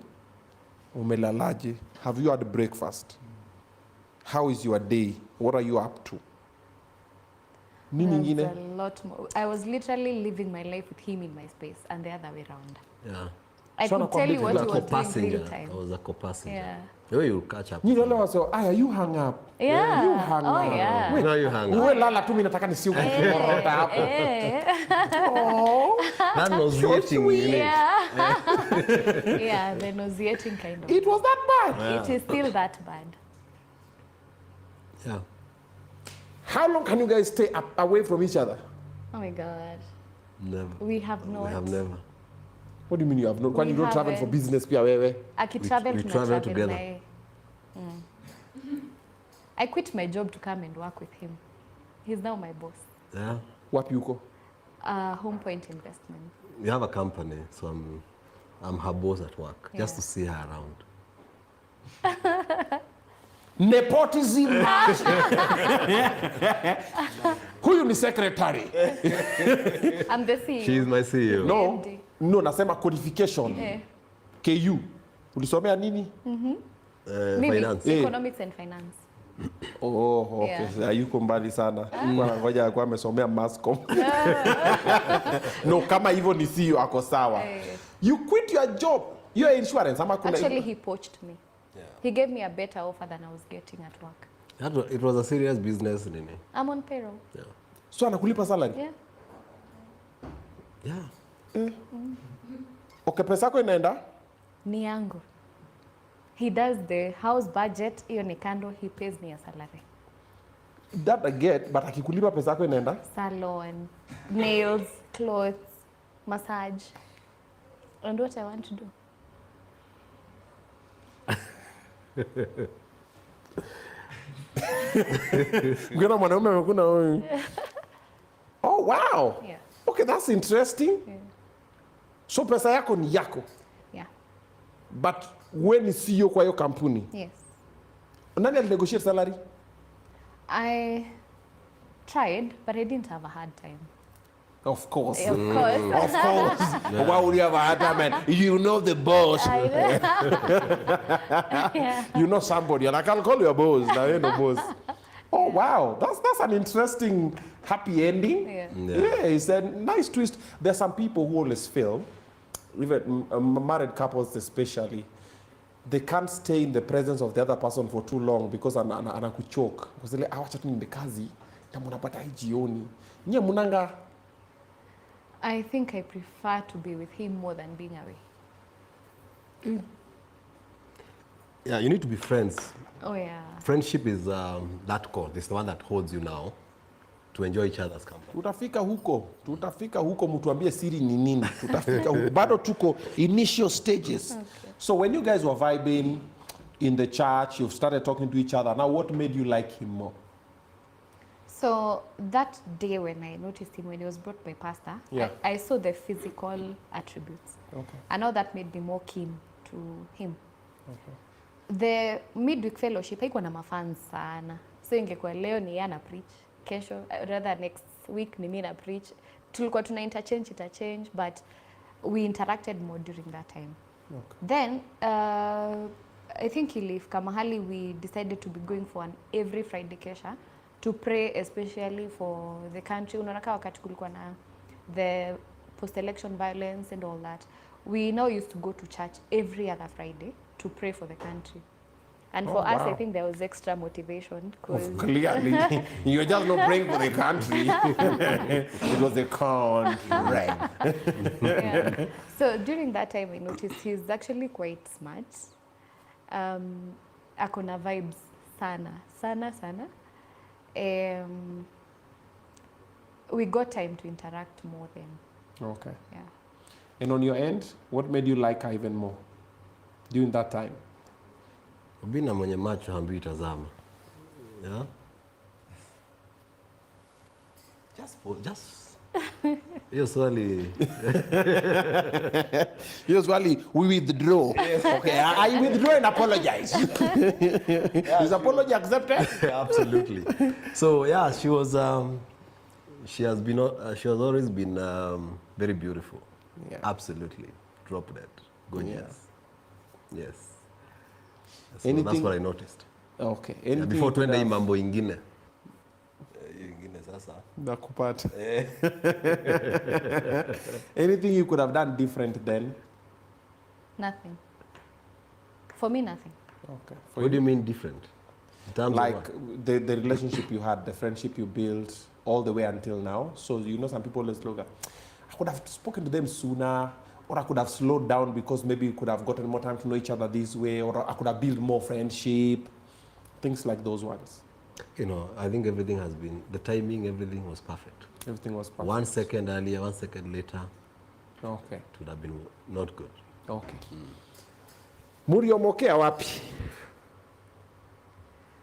umelalaje? Have you had breakfast? How is your day? What are you up to? Nini There's ingine? a lot more. I was literally living my life with him in my space and the other way around. Yeah. I So could tell you what You he were was co-passenger. doing real time. I was a co-passenger. Yeah. The way you catch up. Nyinyi wale wasio, aya you hang up. Yeah. You hang Oh, up. yeah. Now you hang up. Wewe lala tu mimi nataka nisiuke kiborota hapo. Oh. That nauseating unit. Yeah. Yeah, the nauseating kind of. It was that bad. It is still that bad. Yeah. How long can you guys stay away from each other? Oh my God. Never. We have not. We have never. What do you mean you have not? When We you don't travel for haven't. business pia wewe? Akitravel, We tuna travel travel together. naye. I quit my job to come and work with him. He's now my boss. Yeah. Wapi uko? Home Point Investment. We have a company, so I'm her boss at work, just Yeah. to see her around. Nepotism. Huyu ni secretary. I'm the CEO. She is my CEO. No, MD. no, nasema codification. KU. Ulisomea nini? Mimi, Finance. economics and finance. Oh, okay. Yeah. Hayuko mbali sana. Kwa ngoja alikuwa amesomea Mascom. No, kama hivyo ni CEO ako sawa. You quit your job. Your insurance ama kuna Actually, he poached me. He gave me a better offer than I was getting at work. It was a serious business, Nini. I'm on payroll. Yeah. So anakulipa salary? Yeah. Yeah. Okay, pesa yako inaenda? Ni yangu. He does the house budget, hiyo ni kando, he pays me a salary. That I get, but akikulipa pesa yako inaenda? Salon, nails, clothes, massage, and what I want to do. Ukiona mwanaume amekuna huyu. Oh, wow. Yeah. Okay, that's interesting. Yeah. So pesa yako ni yako. Yeah. But wewe ni CEO kwa hiyo kampuni. Yes. Nani alinegotiate salary? I tried, but I didn't have a hard time. Of course. Of course. Of course. Why would you have a hard time? Man? You know the boss. I yeah. You know somebody, and I can call you a boss. Now you're no boss. Oh wow, that's an interesting happy ending. Yeah. Yeah, it's a nice twist. There's some people who always feel, even married couples especially, they can't stay in the presence of the other person for too long because anakuchoke. Because like, awacha tu niende kazi, na mnapata hii jioni. Nye munanga. I think I prefer to be with him more than being away. Yeah, you need to be friends. Oh yeah. Friendship is that core. It's the one that holds you now to enjoy each other's company. Tutafika huko mtuambie siri ni nini. Tutafika huko. Bado tuko initial stages. Okay. So when you guys were vibing in the church, you've started talking to each other. Now what made you like him more? So that day when I noticed him, when he was brought by pastor, Yeah. I saw the physical attributes. Okay. And now that made me more keen to him. Okay. The midweek fellowship haikuwa na mafans sana. So ingekuwa leo ni yeye ana preach, kesho rather next week ni mimi na preach, tulikuwa tuna interchange, but we interacted more during that time. Okay. Then I think ilifika mahali we decided to be going for an every Friday kesha to pray, especially for the country. Unaona kama wakati kulikuwa na the post-election violence and all that, we now used to go to church every other Friday to pray for the country. And for us, I think there was extra motivation because Clearly, you're just not praying for the country. It was the country. yeah. So during that time, I noticed he's actually quite smart. Akona vibes sana. We got time to interact more then. Okay. Yeah. And on your end, what made you like her even more during that time? Obinna mwenye macho hambi tazama. Yeah. Just hiyo swali. Here's why we withdraw. Okay, I withdraw and apologize. Is apology accepted? Absolutely. So yeah, she was she has always been very beautiful. Yeah. Absolutely. Drop dead. Gorgeous. Yes. So Anything, that's what I noticed. Okay. Yeah, before tuende hii mambo ingine. Sasa. Nakupata. Anything you could have done different then? Nothing. For me, nothing. Okay. What do you mean different? In terms Like of what? the relationship you had, the friendship you built all the way until now. So you know some people always look at, I could have spoken to them sooner, or I could have slowed down because maybe we could have gotten more time to know each other this way, or I could have built more friendship, things like those ones. You know, I think everything has been, the timing, everything was perfect. Everything was perfect. 1 second earlier, 1 second later, Okay. it would have been not good. Okay. Muriomokea wapi?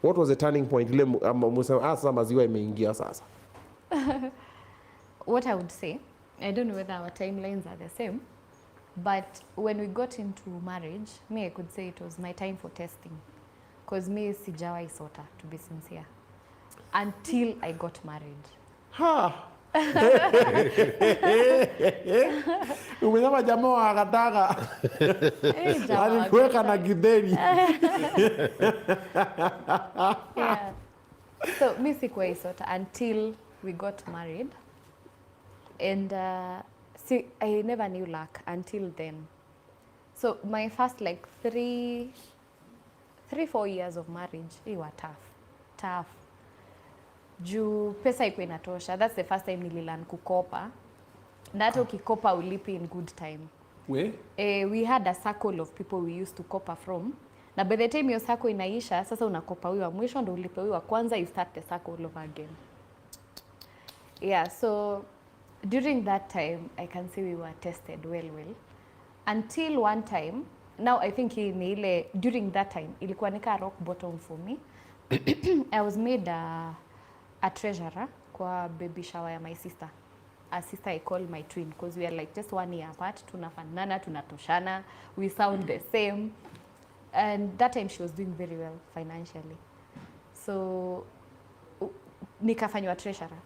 What was the turning point? Ile sasa maziwa imeingia sasa. What I would say, I don't know whether our timelines are the same, but when we got into marriage, me, I could say it was my time for testing. Because me, sijawai sota, to be sincere, until I got married. Ha! Umesema jamaa akataka alikuweka na gideri. Yeah. So me sikuwai sota until we got married, and I never knew luck until then. So my first like 3-4 years of marriage, it was tough. Juu pesa iko inatosha. That's the first time nililearn kukopa. Na hata ukikopa ulipi in good time. We had a circle of people we used to kopa from. Na by the time your circle inaisha, sasa unakopa huyu wa mwisho ndo ulipe huyu wa kwanza, you start the circle all over again. Yeah, so during that time, I can say we were tested well. Until one time, now I think during that time, ilikuwa nika rock bottom for me. I was made a treasurer kwa baby shower ya my sister. A sister I call my twin because we are like just 1 year apart. Tunafanana, tunatoshana, we sound the same. And that time she was doing very well financially. So nikafanywa treasurer.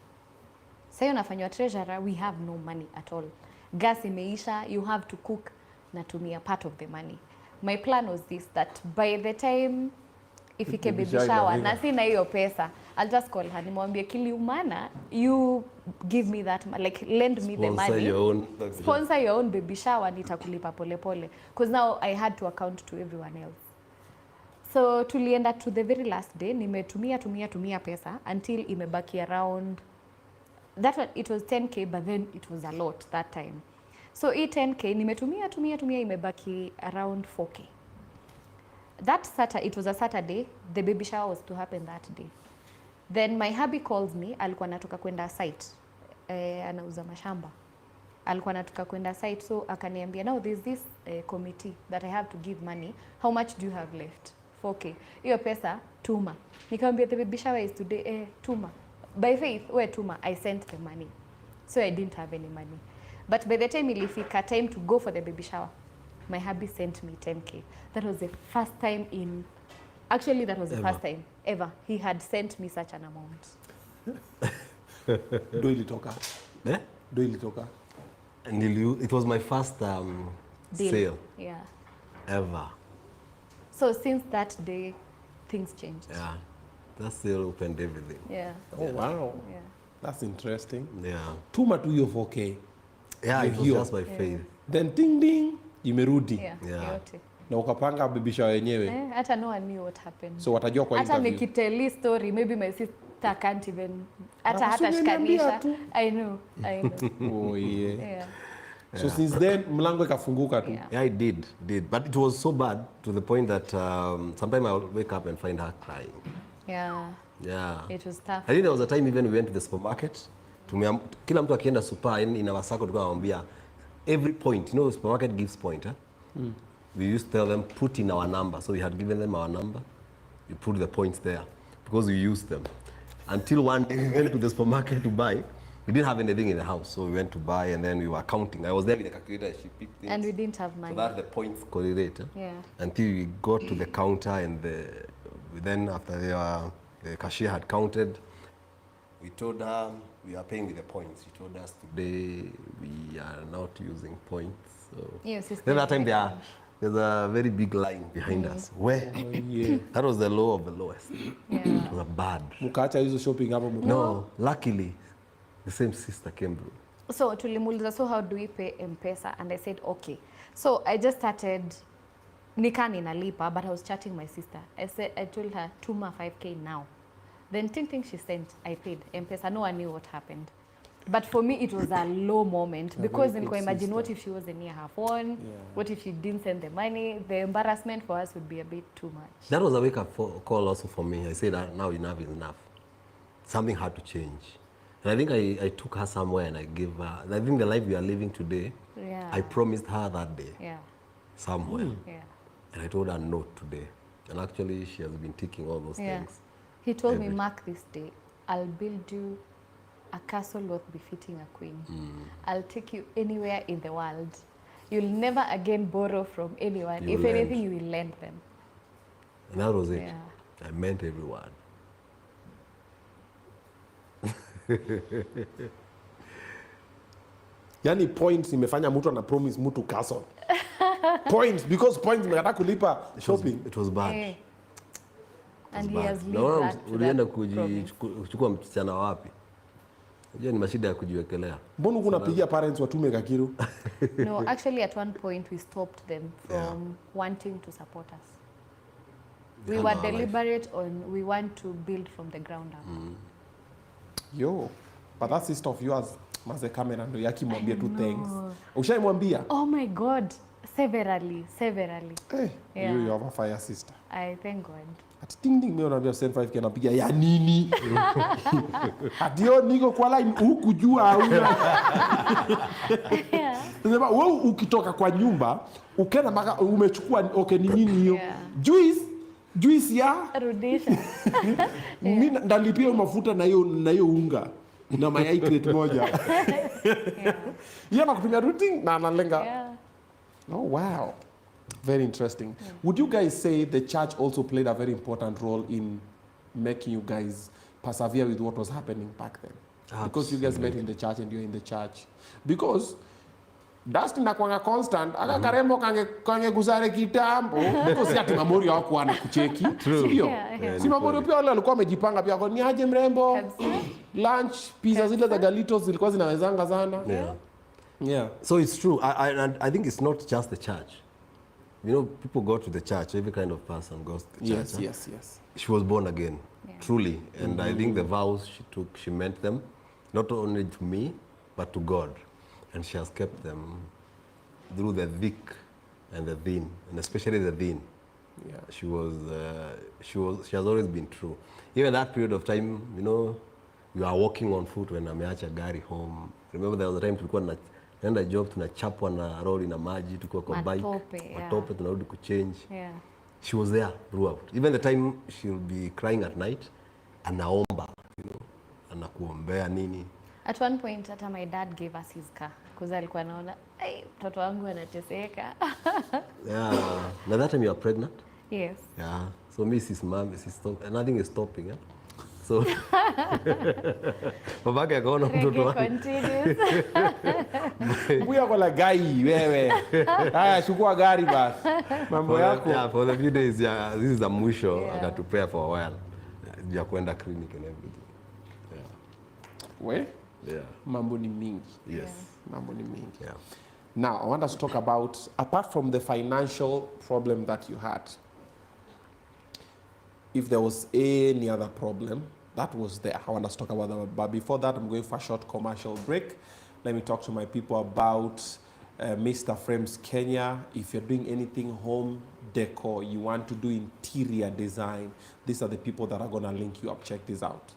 Sasa nafanywa treasurer, we have no money at all. Gas imeisha, you have to cook, natumia part of the money. My plan was this, that by the time ifike baby shower na sina hiyo pesa, I'll just call her, nimwambie kiliumana, you give me that, like lend me the money. Sponsor your own baby shower, nitakulipa pole pole. Because now I had to account to everyone else. So tulienda to the very last day, nimetumia pesa until imebaki around, that one, it was 10K, but then it was a lot that time. So hii 10K nimetumia imebaki around 4K. That Saturday, it was a Saturday, the baby shower was to happen that day. Then my hubby calls me, alikuwa anatoka kwenda site, anauza mashamba. Alikuwa anatoka kwenda site, so akaniambia, now there's this committee that I have to give money. How much do you have left? 4K. Hiyo pesa, tuma. Nikamwambia the baby shower is today, tuma. By faith, tuma, I sent the money. So I didn't have any money. But by the time ilifika time to go for the baby shower, my hubby sent me 10K. That was the first time first time ever he had sent me such an amount. Do ilitoka? do ilitoka? And it was my first Deal. sale Yeah. ever. So since that day, things changed. Yeah, that sale opened everything. Yeah. Oh wow, Yeah. that's interesting. Yeah, Tuma tu hiyo 4K, yeah, it was Hiyo. just by faith. then ding ding imerudi. Yeah. Yeah. Yote. Na ukapanga bibisha wenyewe. Hata no one knew what happened. So watajua kwa Hata interview. nikitell story, maybe my sister can't even hata usiniambia shikanisha. tu. I know. Oh yeah. Yeah. So since then mlango ikafunguka tu. Yeah. Yeah, it did. But it was so bad to the point that sometimes I would wake up and find her crying. Yeah. Yeah. It was tough. I think there was a time even we went to the supermarket. Kila mtu akienda super in our circle tulikuwa tunamwambia every point, you know, supermarket gives point, we used to tell them put in our number. So we had given them our number. We put the points there because we used them. Until one day we went to the supermarket to buy. We didn't have anything in the house, so we went to buy and then we were counting. I was there with the calculator and she picked things. And we didn't have money. So that the points correlate. Yeah. Until we got to the counter and then after the cashier had counted, we told her we are paying with the points. She told us today we are not using points. So Yes, it's then that time there's a very big line behind us. Where? Yeah. That was the low of the lowest. Yeah. It was a bad. Mukaacha hizo shopping hapo mtu. No, luckily the same sister came through. So tulimuuliza, so how do we pay M-Pesa? And I said, okay. So I just started, nika ninalipa, but I was chatting my sister. I told her, tuma 5K now. Then ting she sent, I paid M-Pesa. No one knew what happened. But for me, it was a low moment because nilikuwa imagine what if she wasn't near her phone? Yeah. What if she didn't send the money? The embarrassment for us would be a bit too much. That was a wake-up call also for me. I said, now enough is enough. Something had to change. And I think I took her somewhere and I gave her, I think the life we are living today, Yeah. I promised her that day, Yeah. somewhere. Yeah. And I told her no today. And actually, she has been ticking all those Yeah. things. He told me, Every- mark this day, I'll build you a castle worth befitting a queen. I'll take you anywhere in the world. You'll never again borrow from anyone. You If lend. anything, you will lend them. And that was it. Yeah. I meant every word. Yani points imefanya mtu ana promise mtu castle. Points because points imekata kulipa shopping. It was bad. Eh. It was And he bad. has Na lived wewe that to ulienda that promise. kuchukua msichana wapi? Unajua ni mashida ya kujiwekelea. Mbona uko unapigia parents watume kakiru? No, actually at one point we stopped them from wanting to support us. We Have were our life. deliberate on we want to build from the ground up. Yo, but that sister of yours maze kamera ndo yaki mwambie tu thanks. Ushaimwambia? Oh my God, severally. Eh, Yeah. you have a fire sister. I thank God. Ati ding ding mimi unaambia send 5K napiga ya nini? Ati yo niko kwa line huku jua hauna. Yeah. Sema wewe ukitoka kwa nyumba ukenda mpaka umechukua okay ni nini hiyo? Yeah. Juice ya Rudisha. mimi ndalipia mafuta na hiyo unga na mayai crate moja. Yeah. Yeye anakutumia routine na analenga. Yeah. Oh wow. Very interesting. Would you guys say the church also played a very important role in making you guys persevere with what was happening back then? Because you guys met in the church and you're in the church. Because dust inakuanga constant, aka karembo kange guzare kitambo. Because ati mamori wako ana kucheki. Sio? Yeah. Si mamori pia wale walikuwa wamejipanga pia kwa ni aje mrembo. Kabisa. Lunch, pizza zile za Galitos zilikuwa zinawezanga sana. Yeah. Yeah. So it's true. I think it's not just the church. You know, people go to the church. Every kind of person goes to the church. Yes. She was born again, Yeah. truly. And I think the vows she took, she meant them, not only to me, but to God. And she has kept them through the thick and the thin, and especially the thin. Yeah. She has always been true. Even that period of time, you know, you are walking on foot when ameacha gari home. Remember there was a time tulikuwa naenda job tunachapwa na lori na maji tukiwa kwa bike. Matope tunarudi kuchange. Yeah. She was there throughout. Even the time she'll be crying at night, anaomba, you know, anakuombea nini. At one point hata my dad gave us his car because alikuwa anaona mtoto wangu anateseka. Yeah. Now that time you are pregnant? Yes. Yeah. So Mrs. Mom, nothing is stopping. Eh? So babake akaona mtoto Reggae wangu continues. Huyu ako la gai wewe. Haya chukua gari basi. Mambo yako. Yeah, for the few days, yeah, this is a mwisho. Yeah. I got to prepare for a while. Ya kwenda clinic and everything. We? Yeah. Mambo ni mingi. Yes. Mambo ni mingi. Yeah. Now, I want us to talk about, apart from the financial problem that you had, if there was any other problem, that was there. I want us to talk about that. But before that, I'm going for a short commercial break. Let me talk to my people about Mr. Frames Kenya. If you're doing anything home decor, you want to do interior design, these are the people that are going to link you up. Check this out.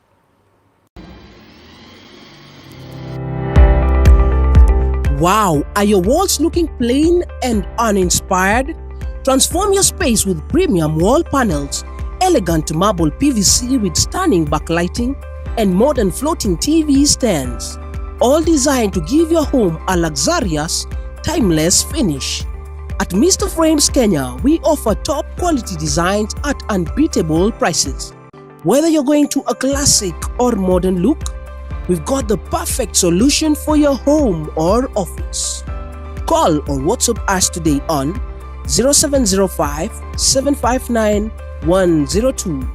Wow, are your walls looking plain and uninspired? Transform your space with premium wall panels, elegant marble PVC with stunning backlighting, and modern floating TV stands. All designed to give your home a luxurious, timeless finish. At Mr. Frames Kenya, we offer top quality designs at unbeatable prices. Whether you're going to a classic or modern look, we've got the perfect solution for your home or office. Call or WhatsApp us today on 0705 759 102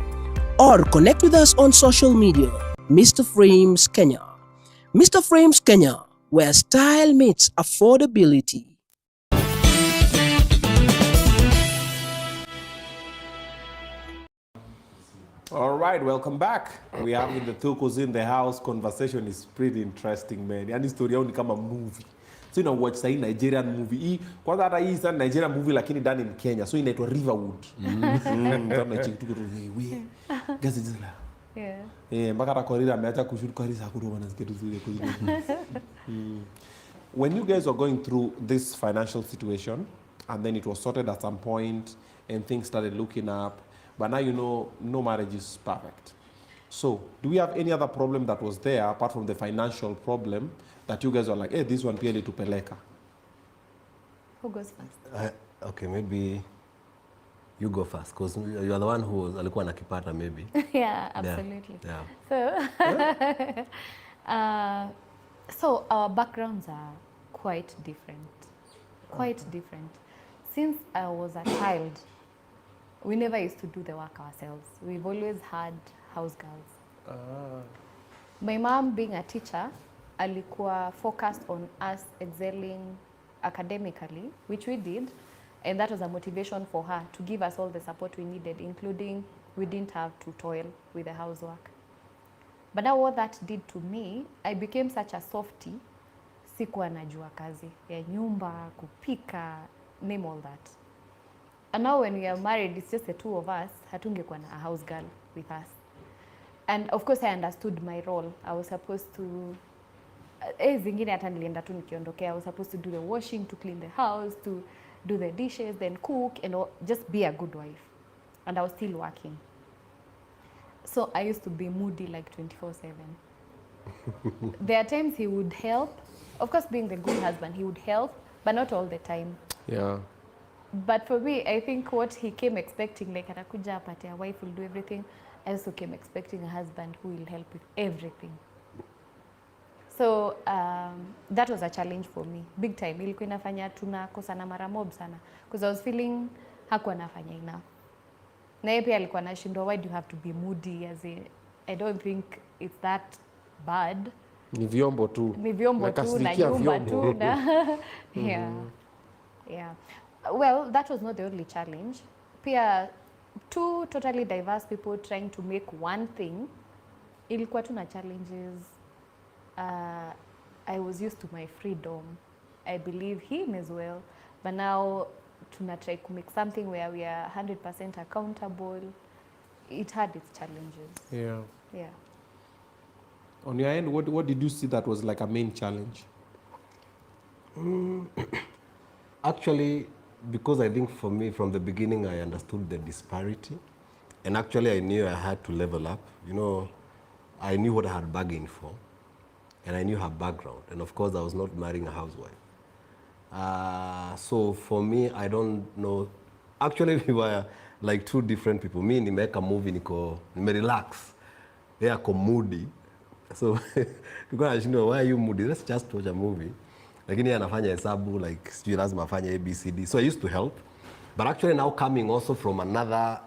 or connect with us on social media. Mr. Frames Kenya. Mr. Frames Kenya, where style meets affordability. All right, welcome back. We are in the Thukus in the house. Conversation is pretty interesting, man. Yani story yao ni kama movie. So ina watch sahi Nigerian movie. Hii kwanza hata hii sana Nigerian movie lakini done in Kenya. So inaitwa Riverwood. Kama chikutuko we. Gazi zila. Yeah. Mpaka hata Korira ameacha kushoot kwa risa kuroba na ziketu zile kwa. When you guys were going through this financial situation and then it was sorted at some point and things started looking up, but now you know no marriage is perfect. So do we have any other problem that was there apart from the financial problem that you guys were like, hey, this one pia litupeleka? Who goes first? Okay, maybe you go first because you are the one who was alikuwa nakipata maybe. Yeah, absolutely. Yeah. So, so our backgrounds are quite different. Quite different. Since I was a child, we never used to do the work ourselves. We've always had house girls. My mom, being a teacher, alikuwa focused on us excelling academically, which we did, and that was a motivation for her to give us all the support we needed, including we didn't have to toil with the housework. But now what that did to me, I became such a softie, sikuwa najua kazi ya nyumba, kupika, name all that. And now when we are married, it's just the two of us, hatungekuwa na a house girl with us. And of course I understood my role. I was supposed to, zingine hata nilienda tu nikiondokea, I was supposed to do the washing, to clean the house, to do the dishes, then cook, and just be a good wife. And I was still working. So I used to be moody like 24/7. There are times he would help. Of course, being the good husband, he would help, but not all the time. Yeah. But for me, I think what he came expecting, like atakuja apate a wife will do everything, I also came expecting a husband who will help with everything. So that was a challenge for me, big time. Ilikuwa inafanya tunakosana mara mob sana, because I was feeling hakuwa nafanya enough. Na yeye pia alikuwa anashindwa, why do you have to be moody? As in, I don't think it's that bad. Ni vyombo tu. Ni vyombo tu na Nakasirikia nyumba vyombo. tu na yeah. Yeah. Well, that was not the only challenge. Pia two totally diverse people trying to make one thing, ilikuwa tu na challenges. I was used to my freedom. I believe him as well. But now tuna try to make something where we are 100% accountable. It had its challenges. Yeah. Yeah. On your end, what did you see that was like a main challenge? Actually, because I think for me, from the beginning, I understood the disparity. And actually, I knew I had to level up. You know, I knew what I had bargained for. And I knew her background. And of course, I was not marrying a housewife. So for me, I don't know. Actually, we were like two different people. Me, nimeweka movie, nime relax. they are moody. So tulikuwa tunashindwa, why are you moody? Let's just watch a movie. Lakini yeye anafanya hesabu like sijui lazima afanye ABCD. So I used to help. But actually now coming also from another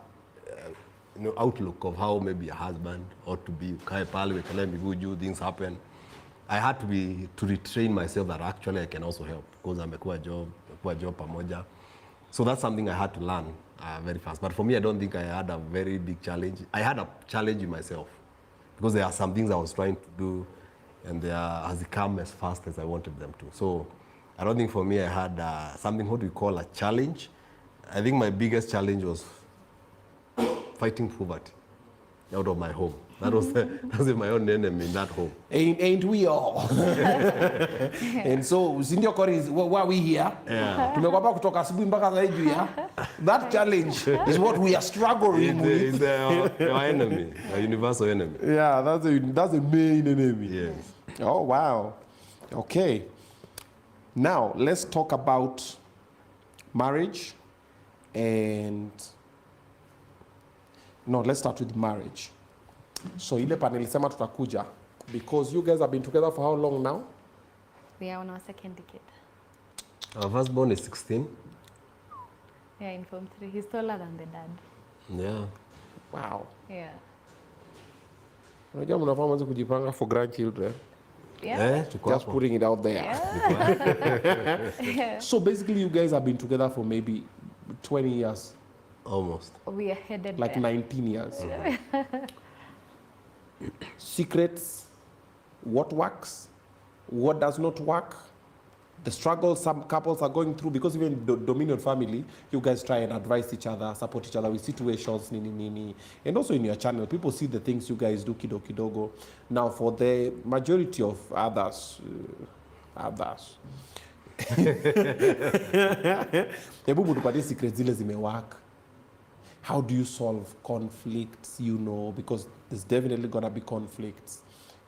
outlook of how maybe a husband ought to be, ukae pale wekelee miguu juu, things happen. I had to retrain myself that actually I can also help because amekuwa job pamoja. So that's something I had to learn very fast. But for me, I don't think I had a very big challenge. I had a challenge in myself because there are some things I was trying to do and they hasn't come as fast as I wanted them to. So I don't think for me I had something what we call a challenge. I think my biggest challenge was fighting poverty out of my home. That was my own enemy in that home. Ain't we all? And so, sindio Coris, why are we here? Yeah. Tumekwambia kutoka asubuhi mpaka saa hii juu ya. That challenge is what we are struggling with. It's your enemy, a universal enemy. Yeah, that's the main enemy. Yes. Oh, wow. Okay. Now, let's talk about marriage and... No, let's start with marriage. So, ile panel sema tutakuja because you guys have been together for how long now? We are on our second decade. Our firstborn is 16. Yeah, in Form 3. He's taller than the dad. Yeah. Wow. Yeah. Unajua mnafaa mwanzo kujipanga for grandchildren. Yeah. Tuko Just hapo. putting it out there. Yeah. So basically you guys have been together for maybe 20 years, Almost. We are headed like there. 19 years. Secrets, what works, what does not work, the struggles some couples are going through, because even the Dominion family, you guys try and advise each other, support each other with situations, nini. And also in your channel, people see the things you guys do kidogo. Now for the majority of others, hebu mtupatie secrets zile zimework. How do you solve conflicts, because there's definitely gonna be conflicts.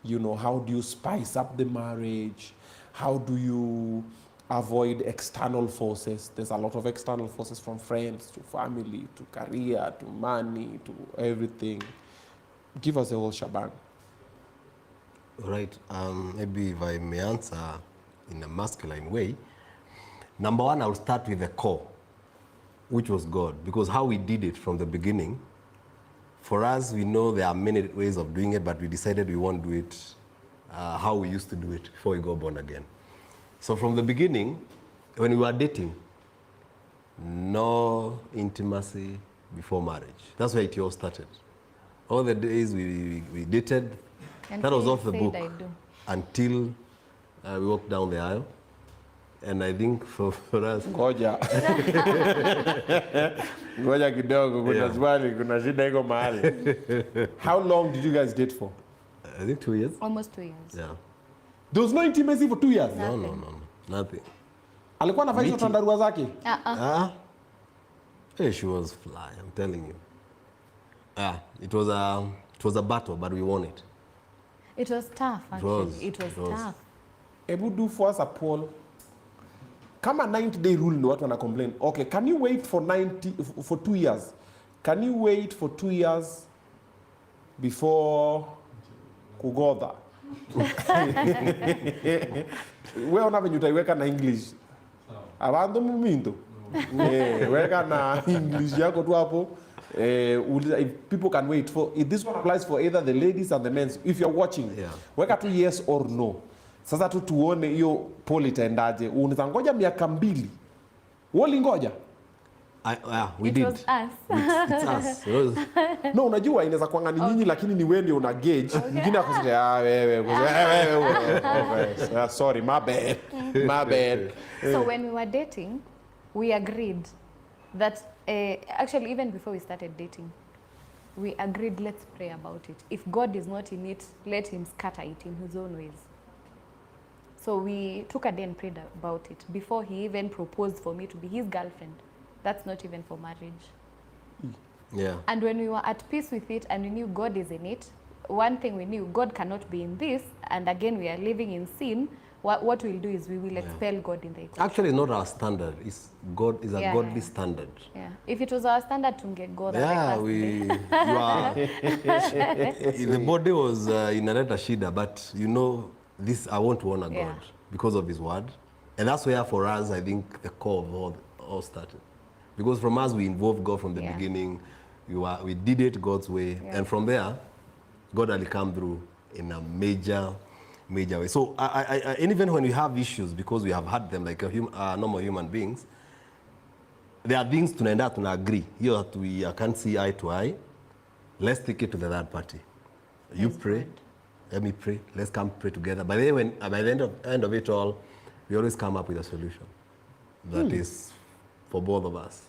How do you spice up the marriage? How do you avoid external forces? There's a lot of external forces, from friends to family to career to money to everything. Give us the whole shebang. Right. Maybe if I may answer in a masculine way. Number one, I'll start with the core, which was God, because how we did it from the beginning, for us, we know there are many ways of doing it, but we decided we won't do it how we used to do it before we got born again. So from the beginning, when we were dating, no intimacy before marriage. That's where it all started. All the days we dated, that was off the book until we walked down the aisle. And I think for us... Ngoja kidogo, kuna swali, kuna shida iko mahali. How long did you guys date for? I think 2 years. Almost 2 years. Yeah. There was no intimacy for 2 years? No. Nothing. Alikuwa anafanya hizo tandarua zake? Hey, she was fly, I'm telling you. It was a battle, but we won it. It was tough, actually. It was tough. Ebu do for us a poll. Kama 90-day rule ndio watu wana complain. Okay, can you wait for 2 years? Can you wait for 2 years before kugodha? Wewe una venye utaiweka na English. Abantu muminto. Weka na English yako tu hapo. If people can wait for, if this one applies for either the ladies and the men, if you're watching, weka tu yes or no. Sasa tu tuone hiyo poll itaendaje. Unaweza ngoja miaka 2. Woli ngoja. We it did. Was us. It's us. No, unajua inaweza kuanga ni nyinyi lakini ni wewe ndio una gauge. Mwingine akosema wewe. Sorry, my bad. So when we were dating, we agreed that actually even before we started dating, we agreed, let's pray about it. If God is not in it, let him scatter it in his own ways. So we took a day and prayed about it before he even proposed for me to be his girlfriend. That's not even for marriage. Yeah. And when we were at peace with it and we knew God is in it, one thing we knew, God cannot be in this, and again we are living in sin, what we'll do is we will expel God in the equation. Actually, it's not our standard. It's God is a Yeah, godly yeah. standard. Yeah. If it was our standard to get God, Yeah, the body was inaleta shida, but you know, this I want to honor Yeah. God because of His word, and that's where for us I think the core of all started, because from us we involved God from the Yeah. beginning. We did it God's way, Yeah. and from there, God will come through in a major way. So and even when we have issues, because we have had them like normal human beings, there are things tunaenda agree here that we can't see eye to eye. Let's take it to the third party. You pray, let me pray. Let's come pray together. By the end of it all, we always come up with a solution that is for both of us.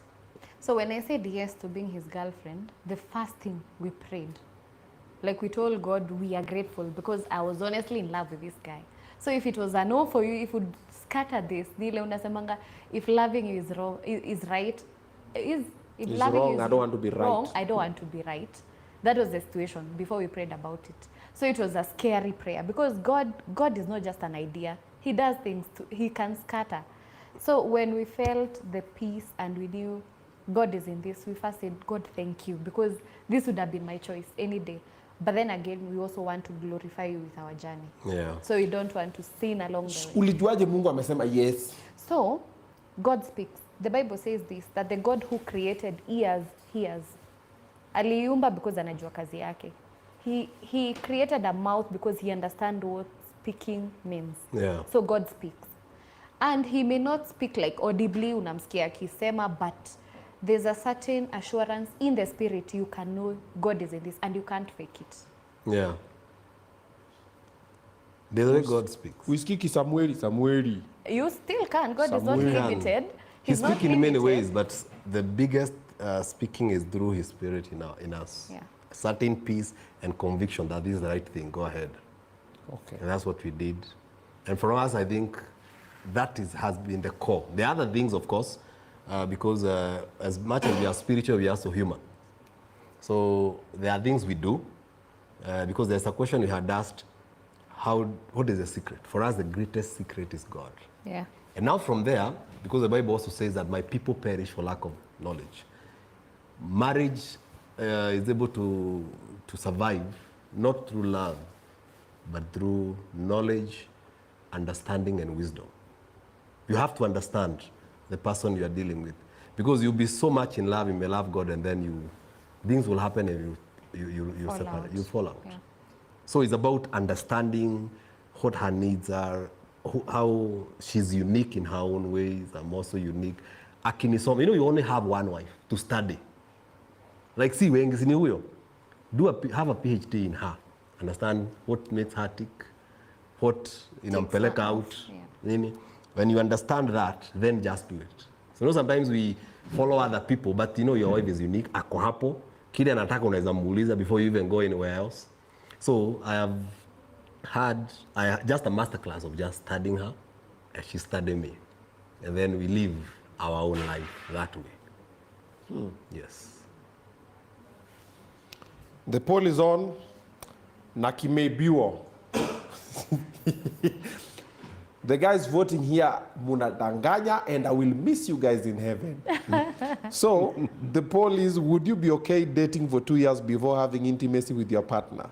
So when I said yes to being his girlfriend, the first thing we prayed, like we told God we are grateful because I was honestly in love with this guy. So if it was a no for you, if you scatter this, nile unasemanga, if loving you is wrong, is right, if It's loving wrong, you is I don't want to be wrong, right. I don't want to be right. That was the situation before we prayed about it. So it was a scary prayer because God is not just an idea. He does things, he can scatter. So when we felt the peace and we knew God is in this, we first said, God, thank you, because this would have been my choice any day. But then again, we also want to glorify you with our journey. Yeah. So we don't want to sin along the way. Ulijuaje Mungu amesema yes? So God speaks. The Bible says this, that the God who created ears hears. Aliumba because anajua kazi yake. He created a mouth because he understands what speaking means. Yeah. So God speaks. And he may not speak like audibly, unamsikia akisema, but there's a certain assurance in the spirit you can know God is in this and you can't fake it. Yeah. The way God speaks. Usikiki Samueli. You still can. God is not Samuel. limited. He He's not speaks in many limited. ways, but the biggest speaking is through His Spirit in us. Yeah. Certain peace and conviction that this is the right thing. Go ahead. Okay. And that's what we did. And for us, I think that has been the core. The other things, of course, because as much as we are spiritual, we are also human. So there are things we do, because there's a question we had asked, what is the secret? For us, the greatest secret is God. Yeah. And now from there, because the Bible also says that my people perish for lack of knowledge. Marriage is able to survive, not through love, but through knowledge, understanding, and wisdom. You have to understand the person you are dealing with. Because you'll be so much in love, you may love God, and then things will happen and you Fall separate, out. you fall out. Yeah. So it's about understanding what her needs are, how she's unique in her own ways. I'm also unique. Akinisoma, you only have one wife to study. Like, see, wengi sini huyo, have a PhD in her. Understand what makes her tick, what inampeleka her out. off, yeah. Nini? When you understand that, then just do it. So sometimes we follow other people, but your wife is unique. Ako hapo, kile anataka unaweza muuliza before you even go anywhere else. So I have had just a masterclass of just studying her, and she studied me. And then we live our own life that way. Yes. The poll is on. Nakimebiwo. The guys voting here, munadanganya, and I will miss you guys in heaven. So the poll is, would you be okay dating for 2 years before having intimacy with your partner?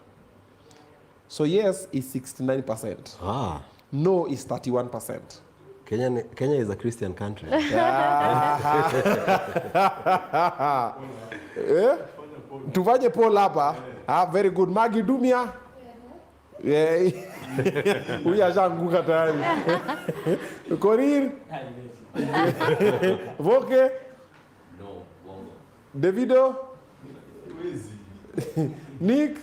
So yes is 69%. Ah, No is 31%. Kenya is a Christian country. Tufanye poll hapa. Very good. Magi Dumia. Yeah. Huyu ashaanguka tayari. Korir. Voke. No, bongo. Davido. Nick.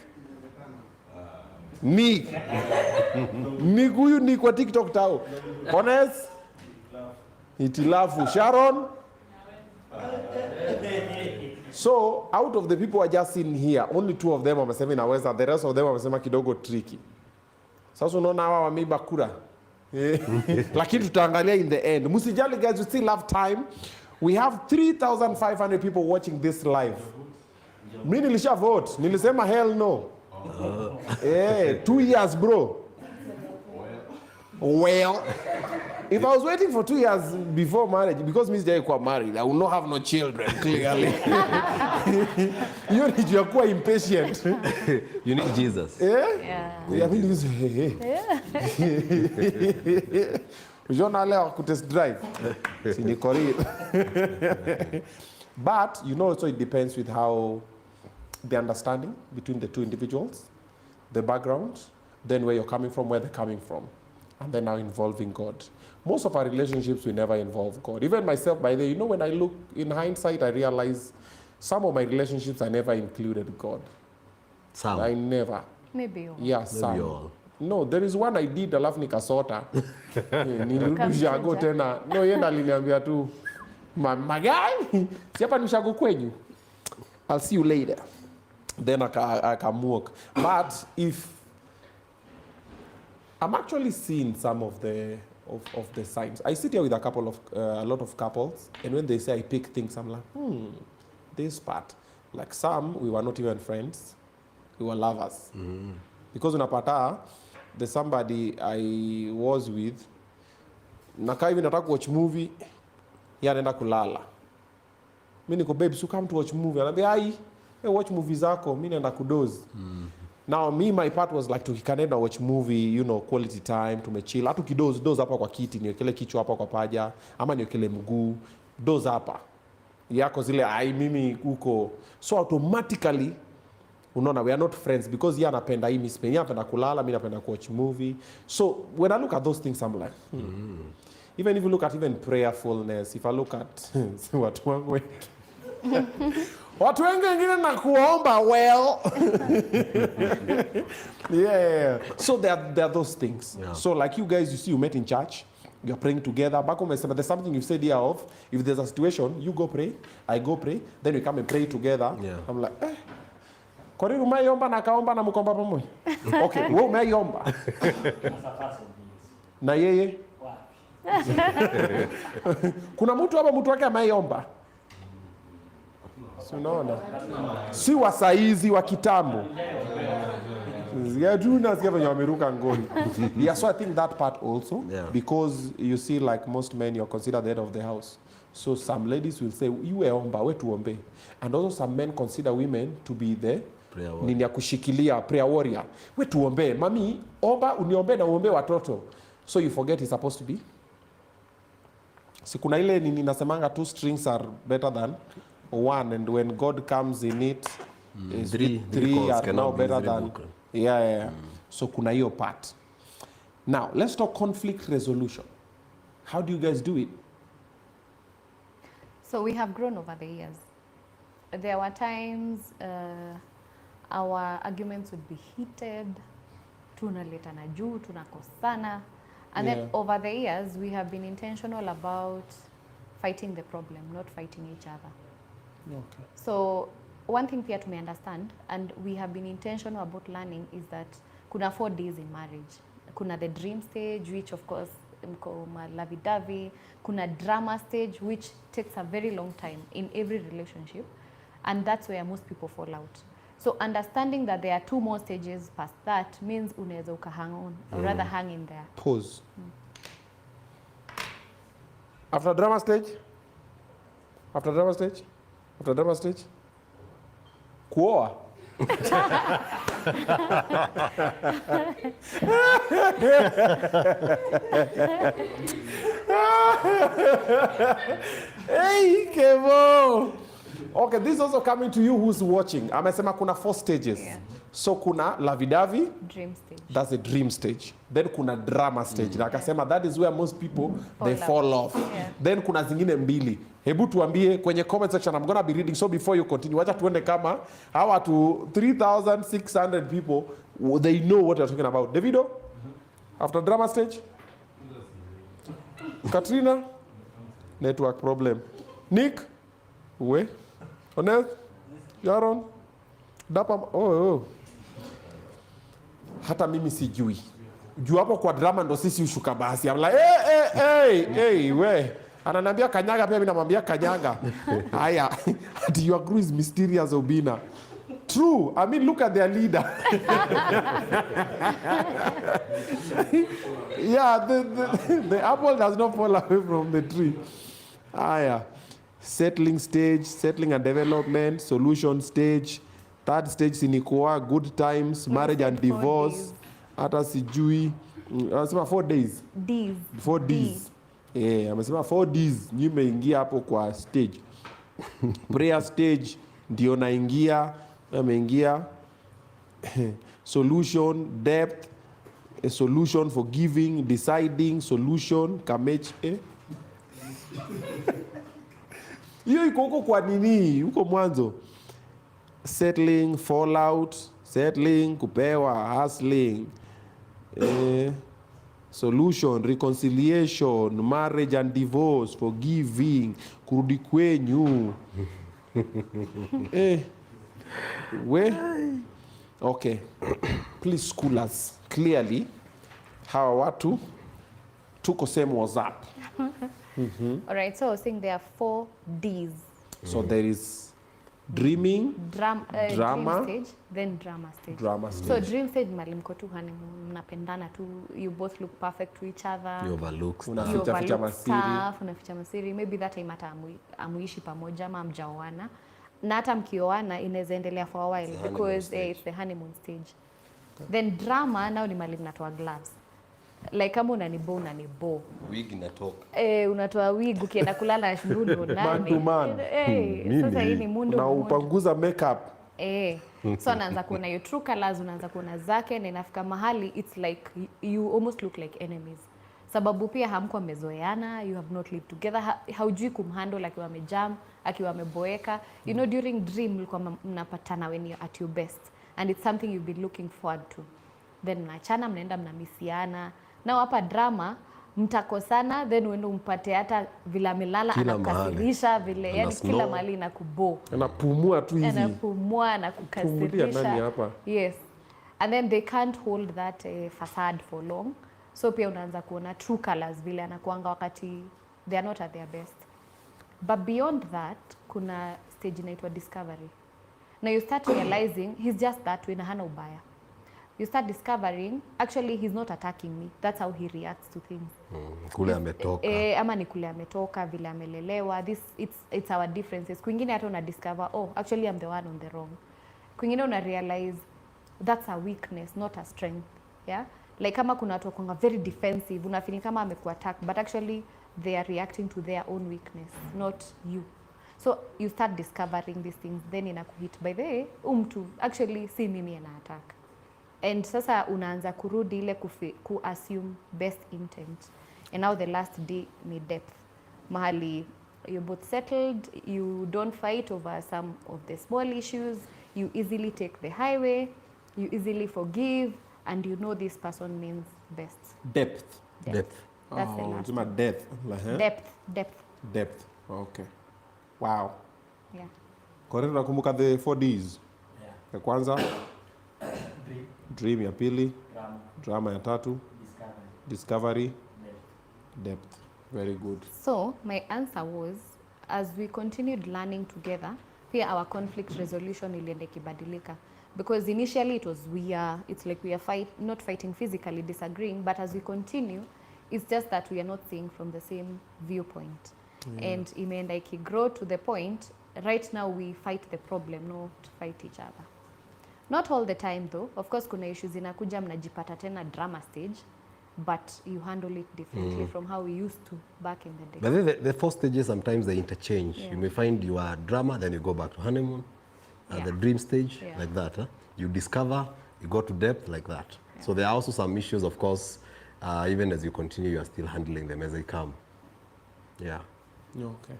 Nick. Nick huyu ni kwa TikTok tao. Honest. Itilafu. Sharon. So out of the people who are just sitting here, only 2 of them wamesema inaweza, the rest of them wamesema kidogo tricky. Sasa unaona hawa wameiba kura. Lakini tutaangalia in the end. Musijali guys, we still have time. We have 3,500 people watching this live. Mimi nilisha vote. Nilisema hell no. 2 years bro. Well, if I was waiting for 2 years before marriage, because Miss Jai was married, I would not have no children, clearly. You need to be impatient. You need Jesus. Yeah. I mean, test drive. But, you know, also it depends with how the understanding between the two individuals, the background, then where you're coming from, where they're coming from, and then now involving God. Most of our relationships, we never involve God. Even myself, by the way, you know, when I look in hindsight, I realize some of my relationships, I never included God. Some. I never. Maybe all. Yeah, some. all. No, there is one I did, alafu nikasota. Nilirudisha go tena. No, yenda aliniambia tu, magai, siapa nishago kwenyu. I'll see you later. Then I can walk. But if I'm actually seeing some of the signs. I sit here with a lot of couples, and when they say I pick things, I'm like, this part. Like some, we were not even friends, we were lovers. Because unapata, there's somebody I was with, nakaa hivi nataka watch movie, yeye anaenda kulala. Mimi niko babe, so come to watch movie. Anambia ai, watch movie zako, mimi naenda kudoze. Now me, my part was like tukikanenda watch movie, you know, quality time, tumechill. Hatu kidoze hapa kwa kiti, niwekele kichwa hapa kwa paja, ama niwekele mguu, doze hapa. Yako zile ai mimi uko. So automatically unaona we are not friends because yeye anapenda hii, mimi napenda kulala, mimi napenda watch movie. So when I look at those things I'm like, even if you look at even prayerfulness, if I look at watu wangu watu wengi wengine na kuomba well. Yeah. So there are those things. Yeah. So like you guys, you see, you met in church, you're praying together. Back home, there's something you said here of, if there's a situation, you go pray, I go pray, then we come and pray together. Yeah. I'm like, kwa nini umeomba na kaomba na mkomba pamoja? Okay, wewe umeomba. Na yeye? Kuna mtu hapa mtu wake ameomba. Unaona? Si wa saizi wa kitambo. Yeah, so I think that part also, because you see, like most men, you're considered the head of the house. So some ladies will say, you omba, we tuombe. And also some men consider women to be the nini ya kushikilia, prayer warrior. We tuombe, mami, omba, uniombe na uombe watoto. So you forget it's supposed to be. Si kuna ile nini nasemanga, 2 strings are better than 1, and when God comes in it, three are now better than yeah. So kuna hiyo part. Now let's talk conflict resolution. How do you guys do it? So we have grown over the years. There were times our arguments would be heated, tunaletana juu, tunakosana, and then over the years we have been intentional about fighting the problem, not fighting each other. Okay. So one thing pia tume understand, and we have been intentional about learning, is that kuna 4 days in marriage. Kuna the dream stage, which of course mko malavidavi. Kuna drama stage, which takes a very long time in every relationship, and that's where most people fall out. So understanding that there are 2 more stages past that means unaweza ukahang on, or rather hang in there. Pause. After drama stage? After drama stage? After drama stage? Kuoa. Hey, Kevo. Okay, this is also coming to you who's watching. Amesema kuna 4 stages. Yeah. So kuna lavidavi, dream stage. That's a dream stage. Then kuna drama stage. Na akasema that is where most people fall off. Yeah. Then kuna zingine mbili. Hebu tuambie kwenye comment section. I'm gonna be reading, so before you continue, wacha tuende kama hawa to 3,600 people, they know what you're talking about. Davido, after drama stage? Katrina, network problem. Nick, we, Onel, Yaron, Dapa, oh. Hata mimi sijui. Juu hapo kwa drama ndo sisi ushuka basi. I'm like, hey, we. Ananiambia kanyaga, pia mimi namwambia kanyaga. Haya, your crew is mysterious, Obinna. True. I mean, look at their leader. Yeah, the apple does not fall away from the tree. Yeah. Settling stage, settling and development, solution stage, third stage sinikuwa, good times, marriage and divorce, hata sijui, amesema 4 days. Ds. 4 Ds. Amesema 4 Ds, nyi meingia hapo kwa stage. Prayer stage, ndio naingia, ameingia. Solution, depth, a solution for giving, deciding, solution, kamech, hiyo iko huko kwa nini? Huko mwanzo. Settling, fallout, settling, kupewa, hustling. Solution, reconciliation, marriage and divorce, forgiving, kurudi kwenyu. Okay. Please school us clearly hawa watu tuko same WhatsApp. All right, so I was saying there are 4 Ds. So there is dreaming, Drama. Dream stage, then drama stage. drama stage. So dream stage mali mko tu honeymoon, mnapendana tu, you both look perfect to each other. You overlook stuff. You Ficha overlook masiri. stuff, unaficha masiri. Maybe that time hata amuishi pamoja ama mjaoana. Na hata mkioana inaweza endelea for a while because it's the honeymoon stage. Then drama now ni mali mnatoa gloves. Like kama unanibo. Wig inatoka. Unatoa wig ukienda kulala ndundo nane. Man to man. Sasa hii ni mundu. Na upanguza makeup. So anaanza kuona your true colors, unaanza kuona zake na inafika mahali it's like you almost look like enemies. Sababu pia hamko mmezoeana, you have not lived together, haujui kumhandle akiwa amejam, akiwa ameboeka. You know, during dream mlikuwa mnapatana when you're at your best and it's something you've been looking forward to. Then mnaachana, mnaenda mnamisiana. Now hapa drama mtakosana, then uende umpate hata vile amelala anakukasirisha vile, yani kila mahali inakubo. Anapumua tu hivi. Anapumua na kukasirisha. Yes. And then they can't hold that facade for long. So pia unaanza kuona true colors vile anakuanga wakati they are not at their best. But beyond that, kuna stage inaitwa discovery. Now you start realizing he's just that way na hana ubaya. You start discovering actually he's not attacking me. That's how he reacts to things. Kule ametoka. Ama ni kule ametoka, vile amelelewa. It's our differences. Kwingine hata una discover, oh, actually I'm the one on the wrong. Kwingine una realize that's a weakness, not a strength. Yeah? Like kama kuna watu wakonga very defensive, unafeel kama amekuattack, but actually they are reacting to their own weakness, not you. So you start discovering these things, then inakuhit by the way, mtu actually si mimi ana attack. And sasa unaanza kurudi ile ku-assume best intent. And now the last D ni depth. Mahali you're both settled, you don't fight over some of the small issues, you easily take the highway, you easily forgive, and you know this person means best. Depth. Depth. That's the last It's my depth. Depth. Okay. Wow. Yeah. Correct, nakumbuka the 4 Ds. Yeah. Ya kwanza, Dream, dream ya pili, drama, drama ya tatu, discovery, depth. depth. Very good. So my answer was, as we continued learning together, pia our conflict resolution ilienda ikibadilika. Because initially it's like we are not fighting physically, disagreeing, but as we continue, it's just that we are not seeing from the same viewpoint. And imeenda ikigrow to the point, right now we fight the problem, not fight each other. Not all the time though. Of course kuna issues zinakuja mnajipata tena drama stage, but you handle it differently from how we used to back in the day. But then the 4 stages sometimes they interchange. Yeah. You may find you are drama, then you go back to honeymoon, the dream stage, like that. You discover, you go to depth, like that. Yeah. So there are also some issues, of course, even as you continue, you are still handling them as they come. Yeah. Okay.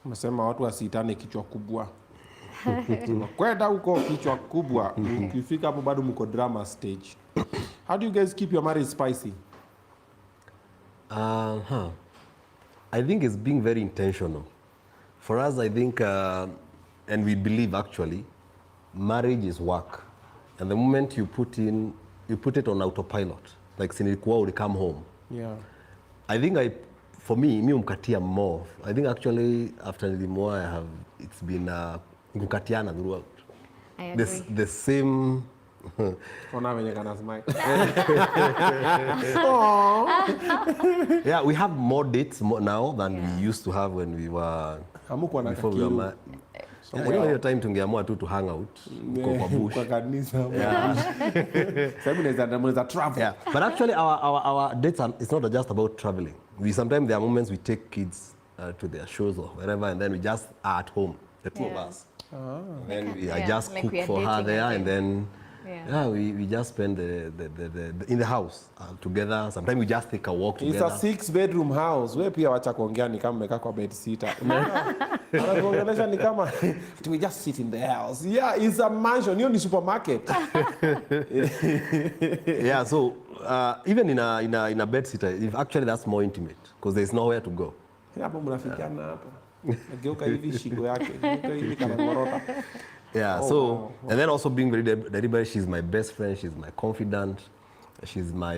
Umesema watu wasiitane kichwa kubwa. Kwenda huko kichwa kubwa. Ukifika hapo bado mko drama stage. How do you guys keep your marriage spicy? I think it's being very intentional. For us, I think, and we believe actually, marriage is work. And the moment you put it on autopilot, like sinikuwa will come home. Yeah. I think for me umkatia more. I think actually after Nilimoa, it's been Kukatiana throughout. I agree. The same. Ona venye kana smile. Yeah, we have more dates now than we used to have when we were. Hamukuwa na Before we were kakiru. yeah, you know, your time tungeamua tu to hang out kwa bush. Kwa kanisa. Sasa mnaweza travel. Yeah, but actually our dates are, it's not just about traveling. We sometimes there are moments we take kids to their shows or wherever, and then we just are at home, the two of us. And then I just like cook we are for her dating there, again. and then Yeah. we just spend the in the house together. Sometimes we just take a walk It's together. a 6-bedroom house. Wewe pia wacha kuongea ni kama umekaa kwa bed sitter. Anakuongelesha ni kama we just sit in the house. Yeah, it's a mansion. Hiyo ni supermarket. Yeah, so even in a bed sitter, if actually that's more intimate because there's nowhere to go. Hapo mnafikiana hapo. Geuka hivi shingo yake. Geuka hivi kama ngorota. Yeah, so, and then also being very deliberate, she's my best friend, she's my confidant, she's my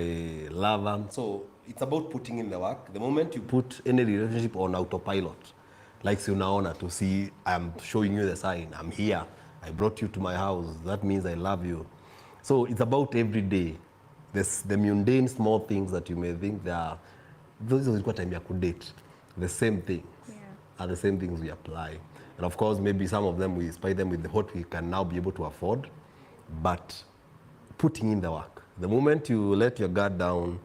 lover. So it's about putting in the work. The moment you put any relationship on autopilot, like unaona to see, I'm showing you the sign, I'm here, I brought you to my house, that means I love you. So it's about every day. The mundane small things that you may think they are, those are time you could date. The same things are the same things we apply. And of course, maybe some of them we spy them with what we can now be able to afford, but putting in the work. The moment you let your guard down,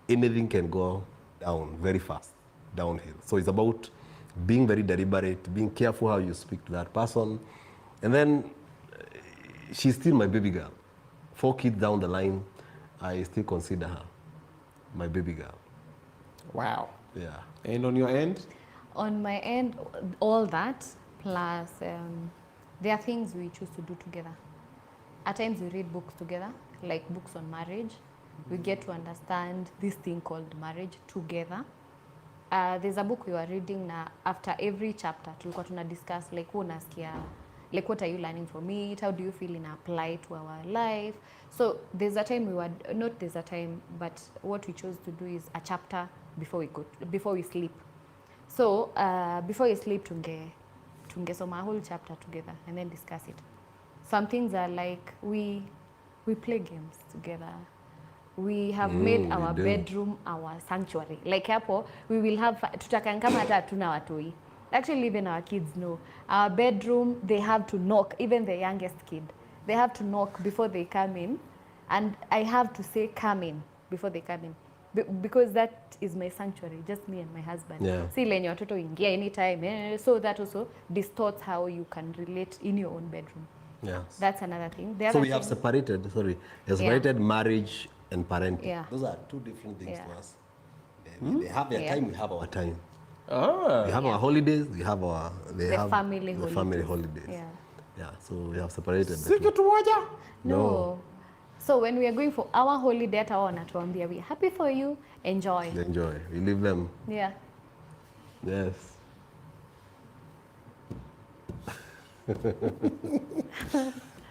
anything can go down very fast, downhill. So it's about being very deliberate, being careful how you speak to that person. And then she's still my baby girl. 4 kids down the line, I still consider her my baby girl. Wow. Yeah. And on your end? On my end, all that, plus there are things we choose to do together. At times we read books together, like books on marriage. We get to understand this thing called marriage together. There's a book we were reading now. After every chapter, tulikuwa tuna discuss like unasikia, like what are you learning from it? How do you feel in apply to our life? So there's a time we were, not there's a time, but what we chose to do is a chapter before we sleep. So before you sleep, tungesoma a whole chapter together and then discuss it. Some things are like we play games together. We have made our bedroom our sanctuary. Like hapo, we will have tutakan kama hata hatuna watoi. Actually, even our kids know. Our bedroom, they have to knock, even the youngest kid. They have to knock before they come in. And I have to say, come in, before they come in. Because that is my sanctuary, just me and my husband. Yeah. Si lenye watoto ingia anytime. So that also distorts how you can relate in your own bedroom. Yes. That's another thing. So we have separated, marriage and parenting. Yeah. Those are two different things Yeah. to us. They have their time, we have our time. Ah. We have our holidays, we have our family the holidays. family holidays. Yeah. Yeah, so we have separated Si the two. kitu moja? No. So when we are going for our holiday, hata wao wanatuambia we are happy for you, enjoy. Enjoy. We leave them. Yeah. Yes.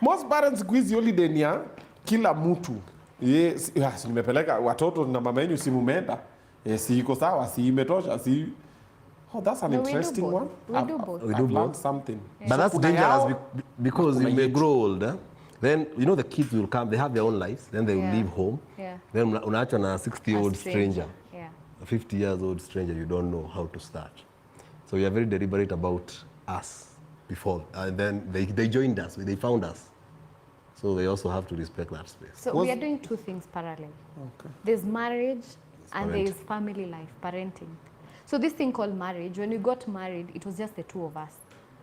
Most parents siku hizi holiday ni ya kila mtu. Yes, nimepeleka watoto na mama yenu si mumeenda. Si iko sawa, si imetosha, si. Oh, that's an No, we do interesting both. one. We do both. We I've do learned both. something. But that's kuna dangerous yao, because kuna you may yetu. grow older. Then, you know, the kids will come, they have their own lives, then they will Yeah. leave home. Yeah. Then unaachwa na a A 60-year-old stranger. Yeah. A 50-year-old stranger, you don't know how to start. So we are very deliberate about us before. And then they joined us, they found us. So they also have to respect that space. So we are doing two things parallel. Okay. There's marriage and there is parenting. family life, parenting. So this thing called marriage, when we got married, it was just the two of us.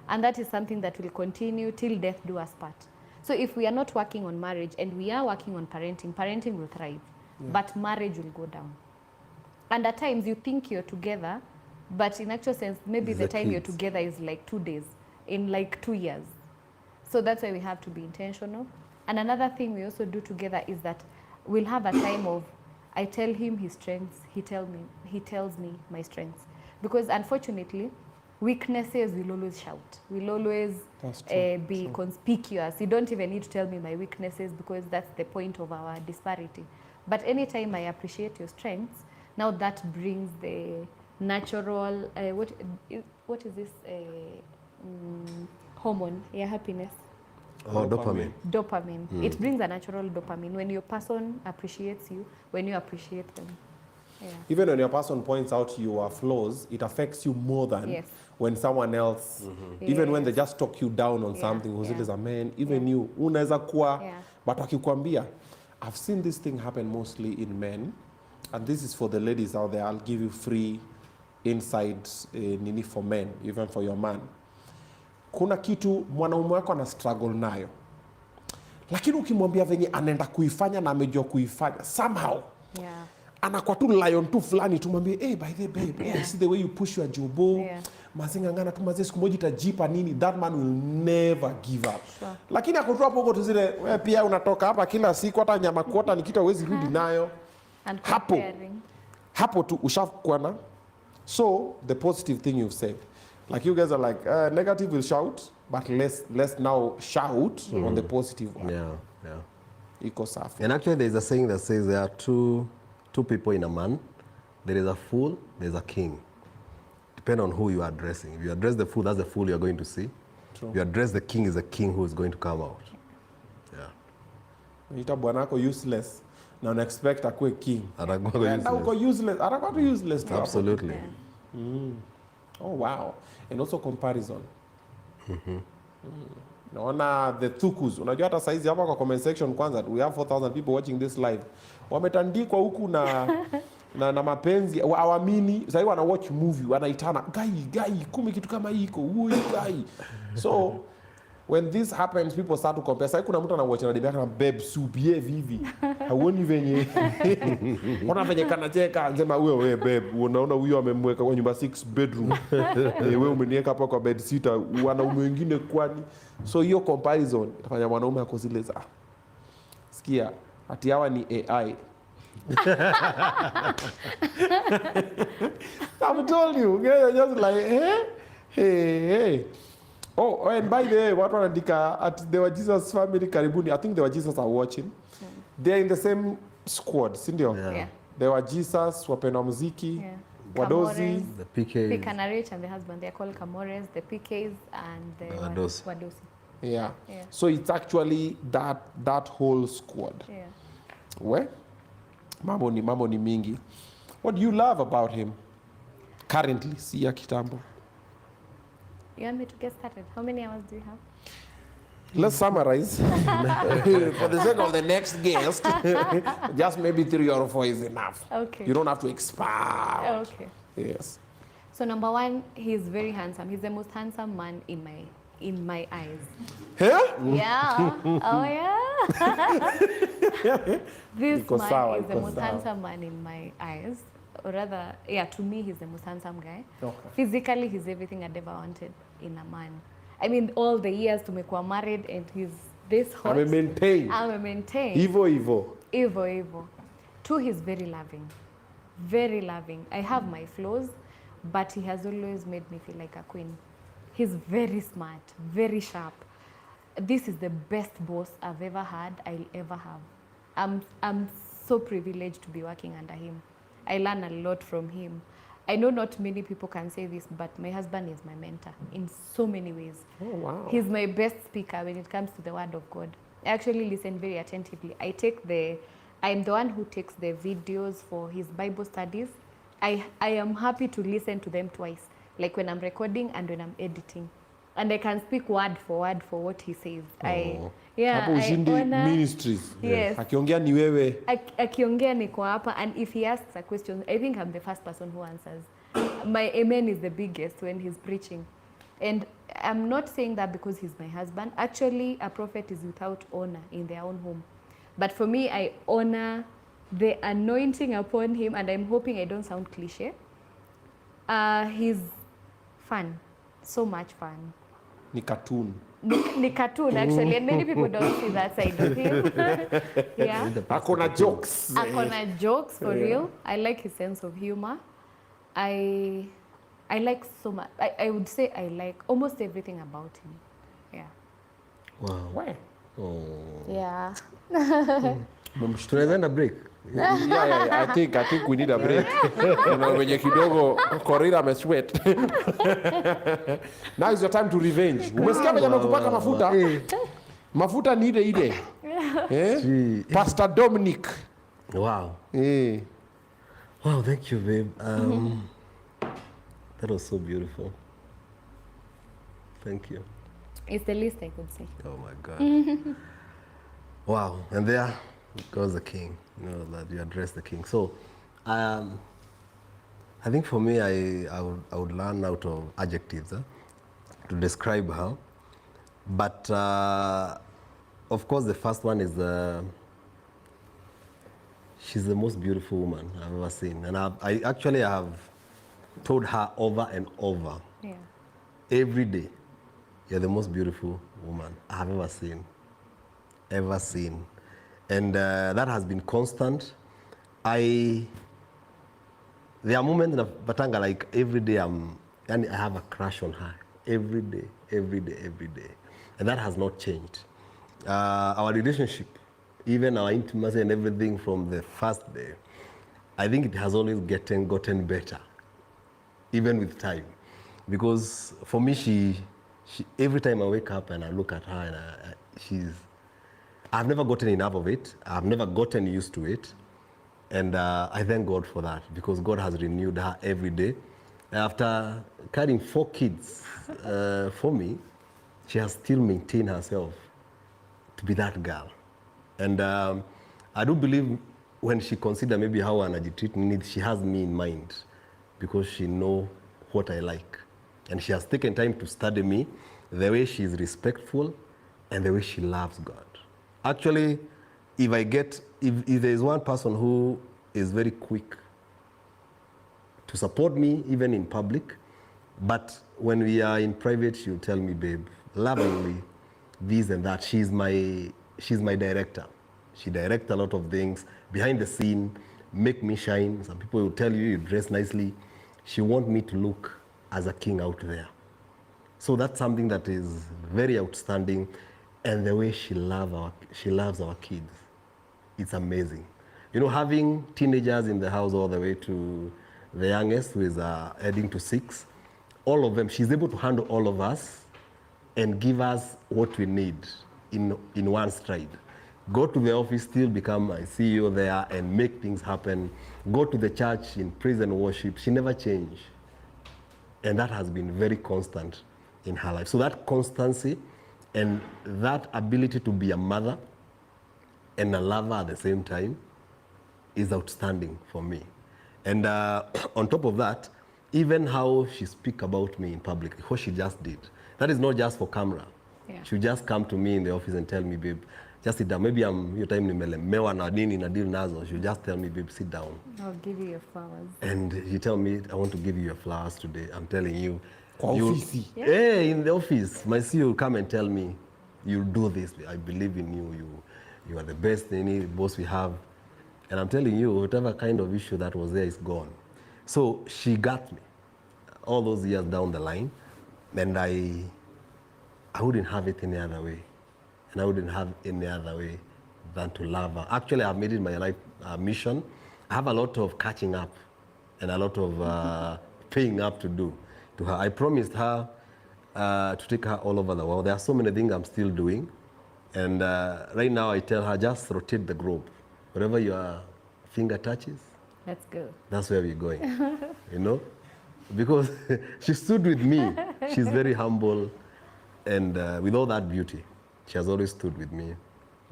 And that is something that will continue till death do us part. So if we are not working on marriage and we are working on parenting, parenting will thrive. But marriage will go down. And at times you think you're together, but in actual sense, maybe It's the the time you're kids. together is like 2 days, in like 2 years. So that's why we have to be intentional. And another thing we also do together is that we'll have a time of, I tell him his strengths, he tells me my strengths. Because unfortunately, weaknesses will always shout. We'll always That's true, be conspicuous. You don't even need to tell me my weaknesses because that's the point of our disparity. But anytime I appreciate your strengths, now that brings the natural, what is this? hormone, yeah, happiness. Oh, dopamine. Dopamine. It brings a natural dopamine when your person appreciates you, when you appreciate them. Yeah. Even when your person points out your flaws, it affects you more than Yes. when someone else, even when they Yes. just talk you down on Yeah, something, yeah. as a man, even you, unaweza kuwa, Yeah. but wakikwambia, I've seen this thing happen mostly in men, and this is for the ladies out there, I'll give you free insight nini for men, even for your man. Kuna kitu mwanaume wako ana struggle nayo, lakini ukimwambia venye anaenda kuifanya na amejua kuifanya, somehow Yeah. anakuwa tu lion tu fulani, tumwambie hey, by the babe, yeah. I see the way you push your jobo, Yeah. mazingangana tu mazee, siku moja itajipa nini, that man will never give up. Sure. Lakini akutoa pogo tu zile, wewe pia unatoka hapa kila siku, hata nyama kuota ni kitu hawezi rudi nayo. And Hapo. comparing. Hapo tu ushakuwa na. So the positive thing you've said, like you guys are like negative will shout, but let's now shout on the positive one. Yeah, yeah. Iko safi. And actually, there's a saying that says there are two people in a man. There is a fool, there's a king. Depending on who you are addressing. If you address the fool, that's the fool you are going to see. True. If you address the king, is the king who is going to come out. Yeah. Ita bwanako useless na una expect akue king. Atakuwa Unaenda useless. uko useless, atakuwa tu useless tu hapo. Absolutely. Oh wow. And also comparison. Naona the Thukus. Unajua hata saizi hapa kwa comment section kwanza we have 4,000 people watching this live. Wametandikwa huku na mapenzi hawamini. Sasa wana watch movie wanaitana gai kumi kitu kama hii iko. Ui gai. So when this happens people start to compare. Sasa kuna mtu anawatch na debate na babe subie vivi. Hauoni venye. Ona venye kanacheka anasema wewe babe unaona huyo amemweka kwa nyumba 6 bedroom. Wewe umeniweka hapa kwa bed sitter wanaume wengine kwani. So hiyo comparison itafanya mwanaume ako zile za sikia ati hawa ni AI. I'm told you, you're just like hey. Oh, and by the way, watu wanaandika at the Jesus family karibuni. I think the Jesus are watching. They're in the same squad, si ndio? Yeah. They were Jesus, wapenda muziki, Yeah. wadozi. Camores. The PK. The Canarich and the husband, they're called Camores, the PKs and the Wadosi. Wadosi. Yeah. Yeah. So it's actually that whole squad. Yeah. We? Mambo ni mingi. What do you love about him? Currently, si ya kitambo. You want me to get started? How many hours do you have? Let's summarize. For the sake of the next guest, just maybe 3 or 4 is enough. Okay. You don't have to expound. Okay. Yes. So number one, he's very handsome. He's the most handsome man in my eyes. Huh? Yeah. Oh yeah. This Iko man sawa, is the iko most sawa. handsome man in my eyes. Or rather, yeah, to me, he's the most handsome guy. Okay. Physically, he's everything I'd ever wanted in a man. I mean, all the years tumekuwa married and he's this hot. I'm a maintain. I'm a maintain. Evo. Evil. Two, he's very loving. Very loving. I have my flaws, but he has always made me feel like a queen. He's very smart, very sharp. This is the best boss I've ever had, I'll ever have. I'm so privileged to be working under him. I learn a lot from him. I know not many people can say this, but my husband is my mentor in so many ways. Oh, wow. He's my best speaker when it comes to the word of God. I actually listen very attentively. I'm the one who takes the videos for his Bible studies. I am happy to listen to them twice, like when I'm recording and when I'm editing. And I can speak word for what he says. Hapo ushindi ministries. Yes. Akiongea ni wewe. Akiongea niko hapa, and if he asks a question, I think I'm the first person who answers. My amen is the biggest when he's preaching. And I'm not saying that because he's my husband. Actually, a prophet is without honor in their own home. But for me, I honor the anointing upon him, and I'm hoping I don't sound cliche. He's fun. So much fun. Ni cartoon. Ni cartoon, actually, and many people don't see that side of him. Yeah. Akona jokes. Akona jokes, for real. I like his sense of humor. I like so much. I would say I like almost everything about him. Yeah. Wow. We. Oh. Yeah. Tunaweza enda break. Yeah, I think we need a break. Wenye kidogo Korira amesweat. Now is your time to revenge. Umesikia venye amekupaka mafuta? Mafuta ni ile. Pastor Dominic. Wow. Wow, thank you, babe. That was so beautiful. Thank you. It's the least I could say. Oh my God. Wow, and there goes the king. You know that you address the king. So, I think for me, I would learn out of adjectives to describe her. But of course, the first one is she's the most beautiful woman I've ever seen, and I actually have told her over and over, every day, you're the most beautiful woman I've ever seen. And that has been constant. There are moments in Batanga, like every day I have a crush on her. Every day. And that has not changed. Our relationship, even our intimacy and everything from the first day, I think it has always gotten better, even with time. Because for me, she every time I wake up and I look at her, and I've never gotten enough of it. I've never gotten used to it. And I thank God for that, because God has renewed her every day. After carrying 4 kids for me, she has still maintained herself to be that girl. And I do believe when she considers maybe how anajitreat me, she has me in mind, because she knows what I like. And she has taken time to study me, the way she is respectful and the way she loves God. Actually, if there is one person who is very quick to support me, even in public, but when we are in private, she'll tell me, babe, lovingly, this and that. She's my director. She directs a lot of things behind the scene, make me shine. Some people will tell you dress nicely. She wants me to look as a king out there. So that's something that is very outstanding. And the way she loves our kids, it's amazing. You know, having teenagers in the house all the way to the youngest, who is heading to 6, all of them, she's able to handle all of us and give us what we need in one stride. Go to the office, still become a CEO there and make things happen. Go to the church in praise and worship. She never changed. And that has been very constant in her life. So that constancy and that ability to be a mother and a lover at the same time is outstanding for me. And on top of that, even how she speaks about me in public, what she just did, that is not just for camera. Yeah. She'll just come to me in the office and tell me, babe, just sit down. Maybe your time nimelemewa na nini na deal nazo. She'll just tell me, babe, sit down. I'll give you your flowers. And you tell me, I want to give you your flowers today. I'm telling you. Office. In the office. My CEO will come and tell me, you'll do this. I believe in you. You are the best any boss we have. And I'm telling you, whatever kind of issue that was there is gone. So she got me all those years down the line. And I wouldn't have it any other way. And I wouldn't have any other way than to love her. Actually, I've made it my life mission. I have a lot of catching up and a lot of paying up to do to her. I promised her to take her all over the world. There are so many things I'm still doing. And right now I tell her, just rotate the globe. Wherever your finger touches, Let's go. that's where we're going, you know? Because she stood with me. She's very humble. And with all that beauty, she has always stood with me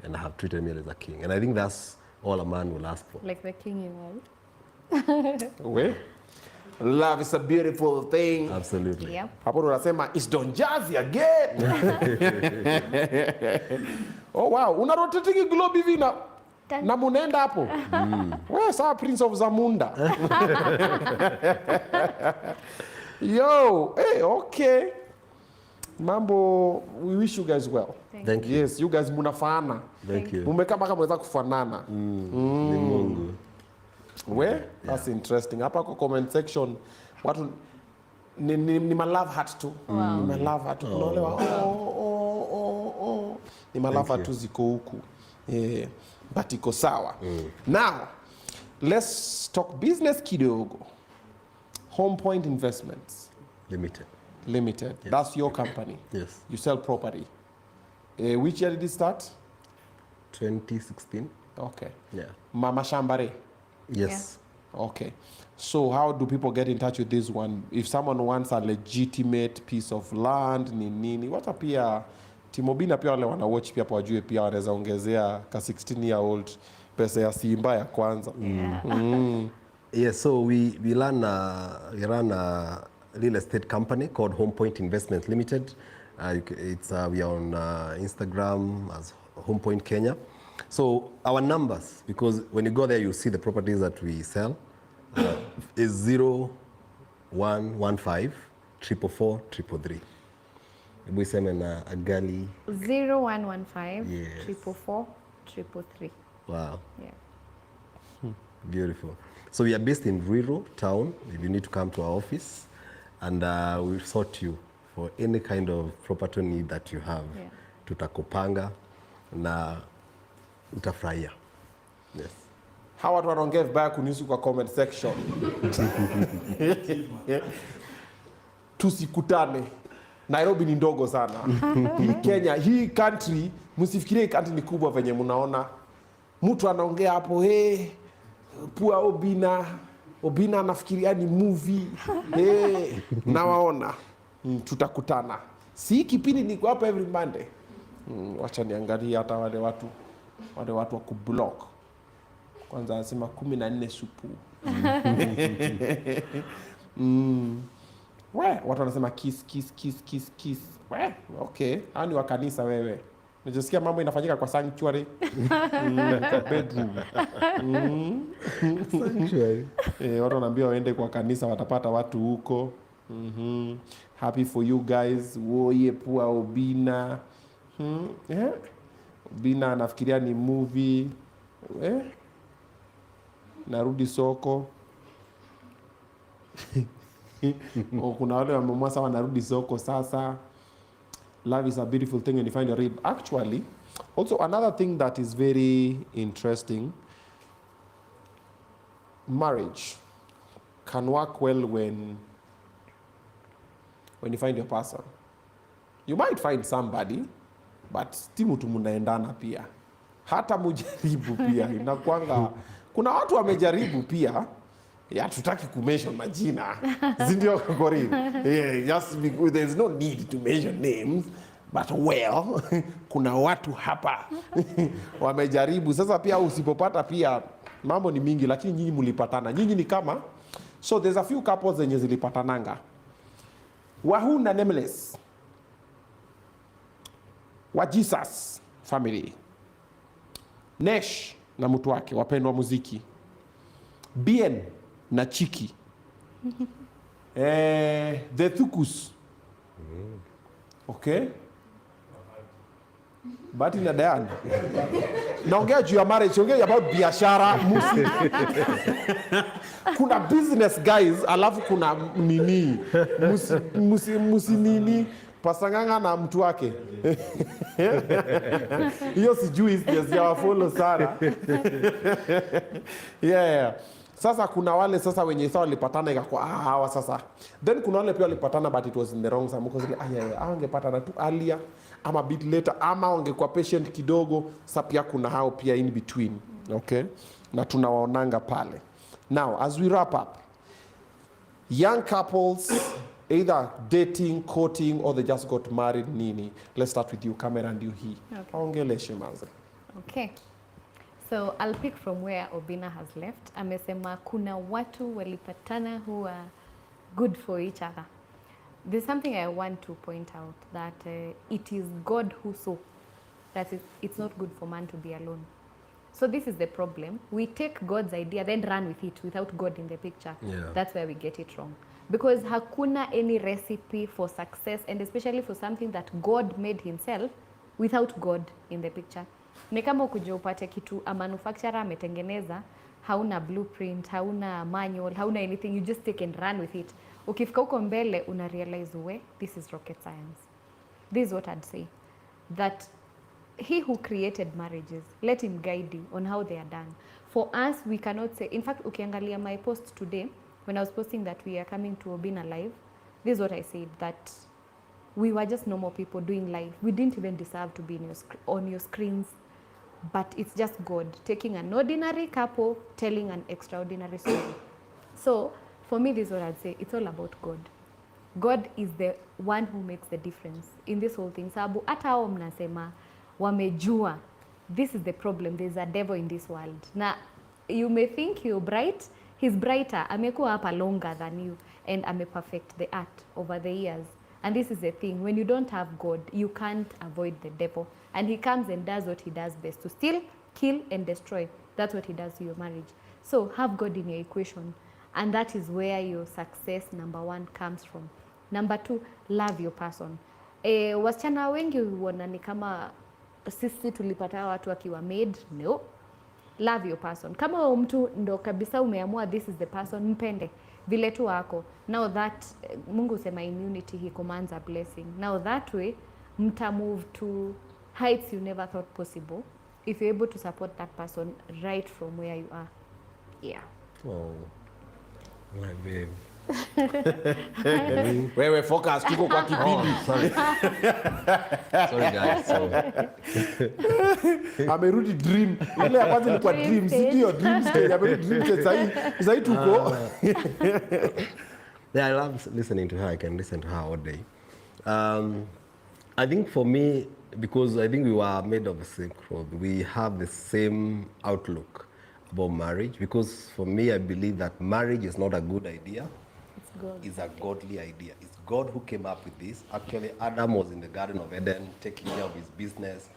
and have treated me as a king. And I think that's all a man will ask for. Like the king you married. Well, love is a beautiful thing. Absolutely. Yep. Hapo unasema it's Don Jazzy again. Oh wow, una rotating globe hivi na munenda hapo. Wewe sawa Prince of Zamunda. Yo, hey, okay. Mambo, we wish you guys well. Thank you. Yes, you guys munafana. Thank you. Mumekaa mpaka mweza kufanana. Ni Mungu. That's interesting. Hapa kwa comment section watu ni my love heart tu. Ni my love heart. Unaelewa? Ni my love heart tu ziko huku. But iko sawa. Now, Let's talk business kidogo. Home Point Investments Limited. Limited. Yes. That's your company. Yes. You sell property. Which year did it start? 2016. Okay. Yeah. Mama Shambare. Yes. Okay. So how do people get in touch with this one? If someone wants a legitimate piece of land, nini, wata pia Obinna pia wale wana watch pia wajue pia wanaweza ongezea ka 16-year-old pesa ya Simba ya kwanza. Yeah. Yes, so we run a real estate company called Home Point Investment Limited. We are on Instagram as Home Point Kenya. So our numbers, because when you go there, you see the properties that we sell, is 0115 444 333. We sell in a galley. 0115 Yes. 444 333. Wow, Yeah. beautiful. So we are based in rural town. If you need to come to our office, and we'll sort you for any kind of property need that you have. Yeah. Tutakupanga na utafurahia. Yes. Hawa watu wanaongea vibaya kunihusu kwa comment section. Tusikutane. Nairobi ni ndogo sana. Hii Kenya, hii country, msifikirie country ni kubwa venye mnaona. Mtu anaongea hapo, poor Obinna anafikiria ni movie. Nawaona. Tutakutana. Si kipindi niko hapa every Monday. Wacha niangalie hata wale watu wa kublock. Kwanza anasema 14 supu. Watu wanasema kiss. Okay. Hao ni wa kanisa wewe. Unajisikia mambo inafanyika kwa sanctuary. Kwa bedroom. Sanctuary. Watu wanaambia waende kwa kanisa watapata watu huko. Happy for you guys. Woye poor Obinna. Obinna anafikiria ni movie. Narudi soko. Kuna wale wamemwa sawa narudi soko sasa. Love is a beautiful thing when you find your rib. Actually, also another thing that is very interesting, marriage can work well when you find your person. You might find somebody, but still mtu mnaendana pia. Hata mujaribu pia. Inakuanga, kuna watu wamejaribu pia. Tutaki kumention majina. Zindio Korin. Just because there's no need to mention names. But well, kuna watu hapa wamejaribu. Sasa pia usipopata pia mambo ni mingi, lakini nyinyi mulipatana. Nyinyi ni kama, so there's a few couples zenye zilipatananga. Wahu na Nameless. Wa Jesus family. Nesh na mtu wake wapendwa muziki. Bien na Chiki. The Thukus. Okay? Bati na Diane. Naongea juu ya marriage, ongea about biashara, musi. Kuna business guys, alafu kuna nini. Musi nini. Pasanganga na mtu wake. Hiyo sijui sijawafollow sana. Yeah. Sasa kuna wale sasa wenye sawa walipatana ikakuwa hawa sasa. Then kuna wale pia walipatana but it was in the wrong time because angepatana tu earlier ama bit later ama wangekuwa patient kidogo. Sasa pia kuna hao pia in between. Okay? Na tunawaonanga pale. Now, as we wrap up, young couples either dating, courting, or they just got married, nini. Let's start with you, Camera, and you he. Ongeleshe maze. Okay. So I'll pick from where Obinna has left. Amesema kuna watu walipatana who are good for each other. There's something I want to point out, that it is God who saw that it's not good for man to be alone. So this is the problem. We take God's idea, then run with it without God in the picture. Yeah. That's where we get it wrong. Because hakuna any recipe for success, and especially for something that God made himself without God in the picture. Ni kama ukuje upate kitu a manufacturer ametengeneza, hauna blueprint, hauna manual, hauna anything, you just take and run with it. Ukifika huko mbele una realize this is rocket science. This is what I'd say, that he who created marriages, let him guide you on how they are done. for us, we cannot say, in fact, ukiangalia my post today, when I was posting that we are coming to Obinna live, this is what I said, that we were just normal people doing live. We didn't even deserve to be on your screens, but it's just God taking an ordinary couple, telling an extraordinary story. So for me, this is what I'd say. It's all about God. God is the one who makes the difference in this whole thing. Sababu hata hao mnasema wamejua, this is the problem. There's a devil in this world. Na you may think you're bright, he's brighter. Amekuwa hapa longer than you and perfect the art over the years. And this is the thing, when you don't have God, you can't avoid the devil. And he comes and does what he does best, to steal, kill, and destroy. That's what he does to your marriage. So have God in your equation. And that is where your success, number one, comes from. Number two, love your person. Wasichana wengi huona ni kama sisi tulipata watu wakiwa made. No. Love your person. Kama mtu ndo kabisa umeamua this is the person, mpende vile tu wako. Now that Mungu sema immunity, he commands a blessing. Now that way mta move to heights you never thought possible if you're able to support that person right from where you are. Yeah. Oh, my babe. Wewe focus, tuko kwa kipindi. Sorry. Sorry guys. Amerudi dream. Ile ya kwanza ilikuwa dream, sio dream stage. Amerudi dream stage. Sasa tuko. Yeah, I love listening to her. I can listen to her all day. I think for me, because I think we were made of the same cloth, we have the same outlook about marriage. Because for me, I believe that marriage is not a good idea. It's God. It's a godly idea. It's God who came up with this. Actually, Adam was in the Garden of Eden taking care of his business.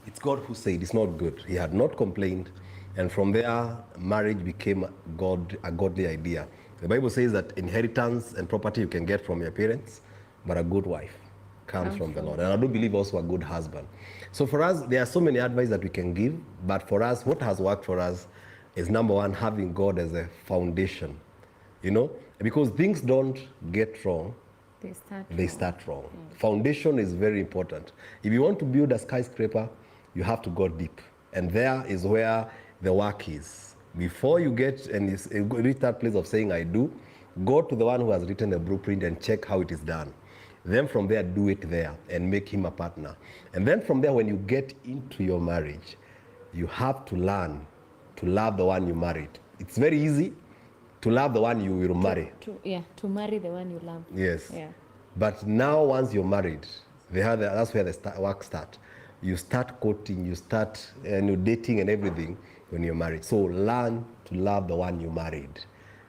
It's God who said it's not good. He had not complained. And from there, marriage became a godly idea. The Bible says that inheritance and property you can get from your parents, but a good wife comes from the Lord. And I do believe also a good husband. So for us, there are so many advice that we can give, but for us, what has worked for us is number one, having God as a foundation, you know, because things don't get wrong, they start wrong. Foundation is very important. If you want to build a skyscraper, you have to go deep. And there is where the work is. Before you get and reach that place of saying I do, go to the one who has written the blueprint and check how it is done. Then from there, do it there and make him a partner. And then from there, when you get into your marriage, you have to learn to love the one you married. It's very easy to love the one you will marry. To marry the one you love. Yes. Yeah. But now once you're married, that's where the work starts. You start courting, you start dating and everything when you're married. So learn to love the one you married.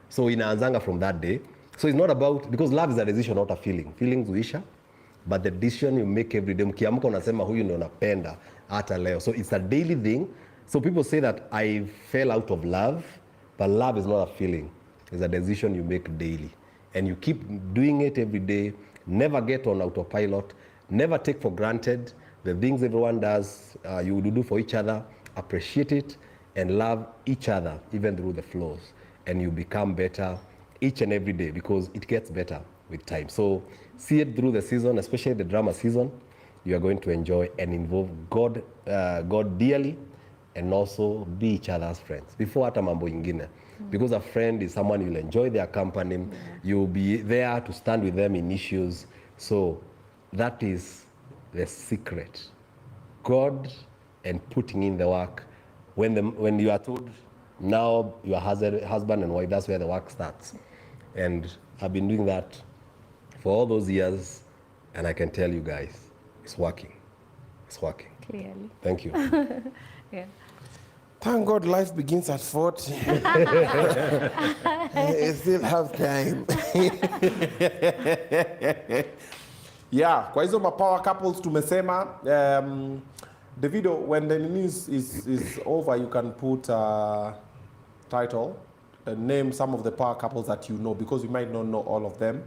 So inaanzanga from that day. So it's not about, because love is a decision, not a feeling. Feelings huisha, but the decision you make every day. Mkiamka unasema huyu ndo napenda hata leo. So it's a daily thing. So people say that I fell out of love, but love is not a feeling. It's a decision you make daily. And you keep doing it every day. Never get on autopilot. Never take for granted the things everyone does, you do for each other. Appreciate it and love each other, even through the flaws. And you become better each and every day because it gets better with time. So see it through the season, especially the drama season. You are going to enjoy and involve God dearly and also be each other's friends. Before hata mambo ingine. Because a friend is someone you'll enjoy their company. You'll be there to stand with them in issues. So that is the secret. God and putting in the work. When you are told, now you are husband and wife, that's where the work starts. And I've been doing that for all those years, and I can tell you guys, it's working. It's working. Clearly. Thank you. Yeah. Thank God life begins at 40. I still have time. Yeah, kwa hizo mapower couples tumesema, the video, when the news is over, you can put a title, name some of the power couples that you know, because we might not know all of them.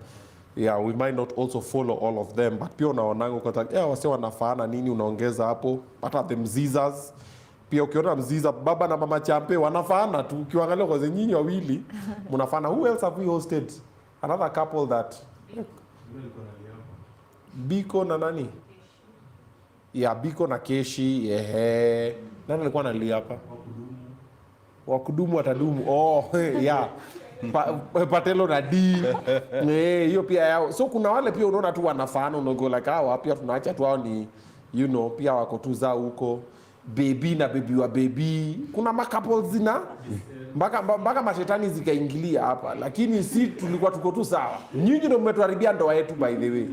Yeah, we might not also follow all of them, but pia unaonanga kwa wase wanafaana nini, unaongeza hapo, hata the mzizas. Pia ukiona mziza baba na mama champe wanafaana tu, ukiangalia kwa nyinyi wawili mnafaana. Who else have we hosted? Another couple that Biko na nani? Yeah, Biko na Keshi, nani alikuwa analia hapa? wakudumu watadumu. Yeah. Patelo na D. Hiyo pia yao. So kuna wale pia unaona tu wanafana unago like hao pia tunaacha tu hao ni pia wako tu za huko baby na baby wa baby. Kuna couples zina mpaka mashetani zikaingilia hapa, lakini si tulikuwa tuko tu sawa. Nyinyi ndio mmetuharibia ndoa yetu by the way.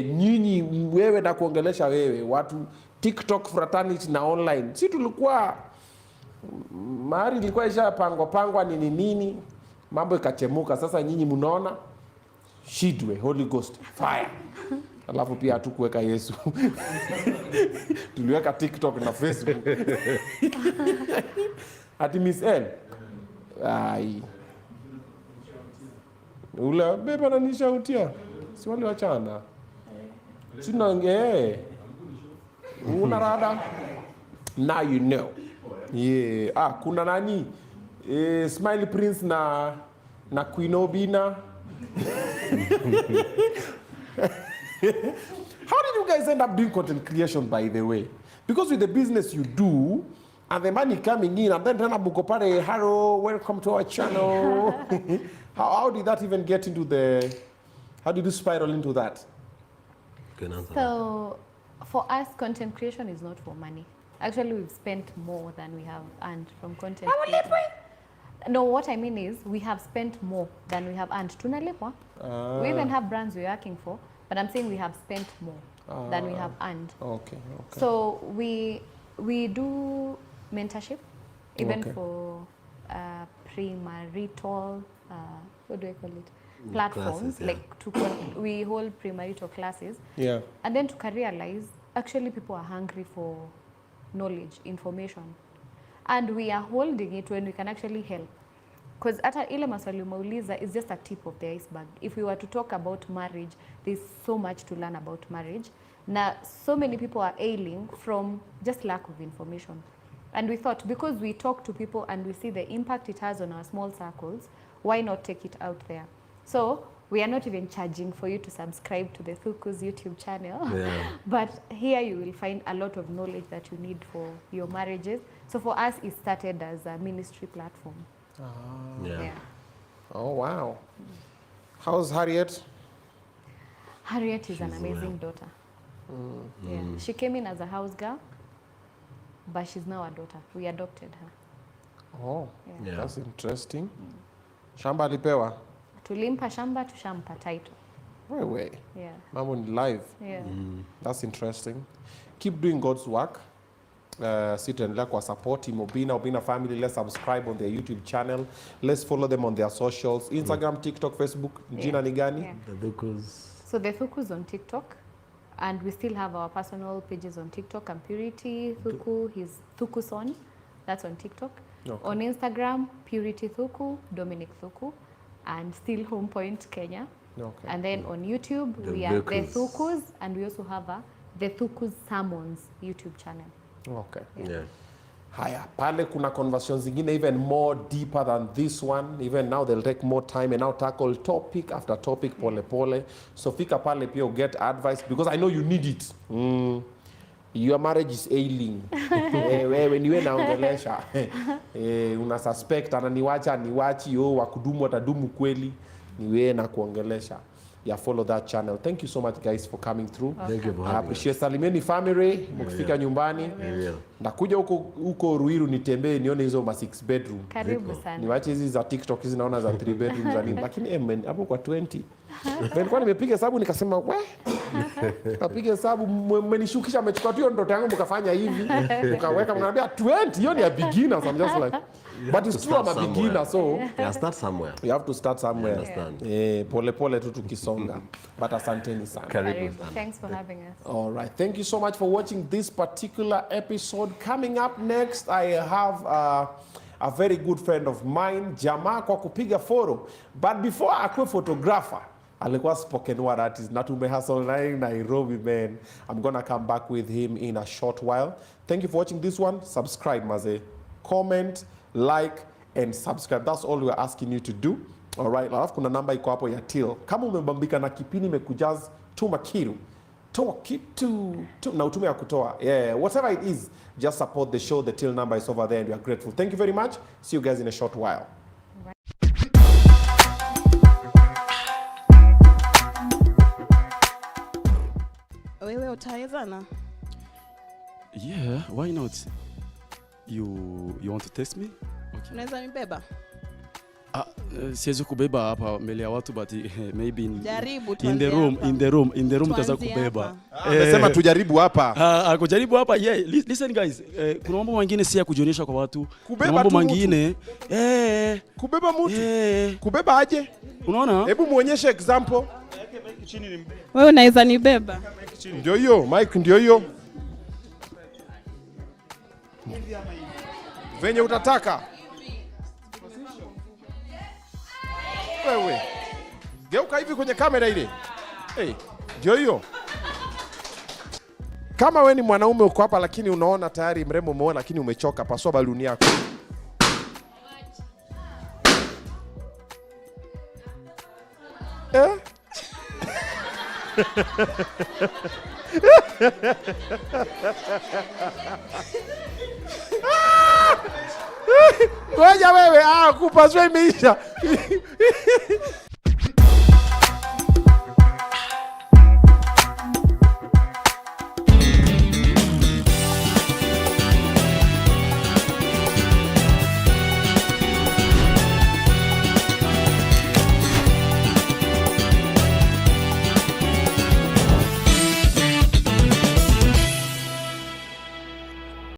Nyinyi wewe na kuongelesha wewe watu TikTok fraternity na online. Si tulikuwa mahari ilikuwa isha pangwa nini mambo ikachemuka. Sasa nyinyi mnaona shidwe Holy Ghost fire. Alafu pia hatukuweka Yesu. Tuliweka TikTok na Facebook. Ati Miss N. Ai. Ule beba na nishautia. Si wale wachana. Sina una rada. Now you know. Yeah. Kuna nani? Smiley Prince na Queen Obinna. How did you guys end up doing content creation, by the way? Because with the business you do, and the money coming in, and then Bukopare, hello, welcome to our channel. How did that even get into how did you spiral into that? So, for us, content creation is not for money. Actually, we've spent more than we have earned from content creation. No, what I mean is, we have spent more than we have earned. Tunalipwa. We even have brands we're working for. But I'm saying we have spent more than we have earned. Okay. So we do mentorship, even for premarital, what do I call it? Platforms. Classes, yeah. We hold premarital classes. Yeah. And then to realize, actually people are hungry for knowledge, information. And we are holding it when we can actually help. Because hata ile maswali umeuliza is just a tip of the iceberg. If we were to talk about marriage, there's so much to learn about marriage. Now, so many people are ailing from just lack of information. And we thought, because we talk to people and we see the impact it has on our small circles, why not take it out there? So, we are not even charging for you to subscribe to the Thukus YouTube channel. Yeah. But here you will find a lot of knowledge that you need for your marriages. So for us, it started as a ministry platform. Yeah. Oh, wow. How's Harriet? Harriet is an amazing daughter. Yeah. She came in as a house girl, but she's now a daughter. We adopted her. Oh, yeah. That's interesting. Shamba alipewa? Tulimpa shamba, tushampa title. Way. Yeah. Mambo ni live. Yeah. That's interesting. Keep doing God's work. Sit and like support Team Obinna family. Let's subscribe on their YouTube channel. Let's follow them on their socials. Instagram, TikTok, Facebook. Jina ni gani? Yeah. The Thukus. So the Thukus on TikTok. And we still have our personal pages on TikTok. And Purity Thuku, he's Thukus on. That's on TikTok. Okay. On Instagram, Purity Thuku, Dominic Thuku. And still Home Point Kenya. Okay. And then on YouTube, we are the Thukus. And we also have the Thukus Sermons YouTube channel. Okay. Yeah. Haya, pale kuna conversations zingine even more deeper than this one. Even now they'll take more time and now tackle topic after topic pole. So fika pale pia get advice because I know you need it. Your marriage is ailing. Wewe niwe naongelesha. Una suspect niwachi wakudumu watadumu kweli. Niwe na kuongelesha. Yeah, follow that channel. Thank you so much guys for coming through. Thank you for I appreciate salimieni family mkifika nyumbani. Nakuja huko Ruiru nitembee nione hizo ma 6 bedroom. Karibu sana. Niwache hizi za TikTok hizi naona za 3 bedroom za nini. Lakini hapo kwa 20. Nilikuwa nimepiga hesabu nikasema kapiga hesabu mmenishukisha mmechukua tu ndoto yangu mkafanya hivi. Mkaweka mkaniambia 20 hiyo ni a beginner. So I'm just like but it's true I'm a beginner so start somewhere. You have to start somewhere. Pole tu tukisonga. But asanteni sana. Thanks for having us. All right. Thank you so much for watching this particular episode. Coming up next, I have a very good friend of mine, Jamaa kwa kupiga photo. But before akwe photographer, alikuwa spoken word artist. Na tumehustle naye Nairobi, man. I'm going to come back with him in a short while. Thank you for watching this one. Subscribe, maze. Comment, like, and subscribe. That's all we're asking you to do. All right. Alafu kuna namba iko hapo ya till. Kama umebambika na kipini mekujaz tuma kiru. toa kitu na utume ya kutoa. Yeah, whatever it is, just support the show. The till number is over there and we are grateful. Thank you very much. See you guys in a short while. Wewe utawezana? Yeah, why not? You want to test me? Okay. Unaweza nibeba? Siwezi kubeba hapa mbele ya watu, but maybe in the room taweza kubeba. Amesema tujaribu hapa. Kujaribu hapa. Yeah, listen guys, kuna mambo mengine si ya kujionyesha kwa watu. Kuna mambo mengine kubeba mtu. Kubeba aje? Unaona? Hebu muonyeshe example. Wewe unaweza nibeba? Ndio hiyo, Mike ndio hiyo. Venye utataka. Wewe. Geuka hivi kwenye kamera ile. Ndio hiyo. Kama we ni mwanaume uko hapa lakini unaona tayari mrembo umeona lakini umechoka, pasua baluni yako. Ngoja wewe, kupasua imeisha.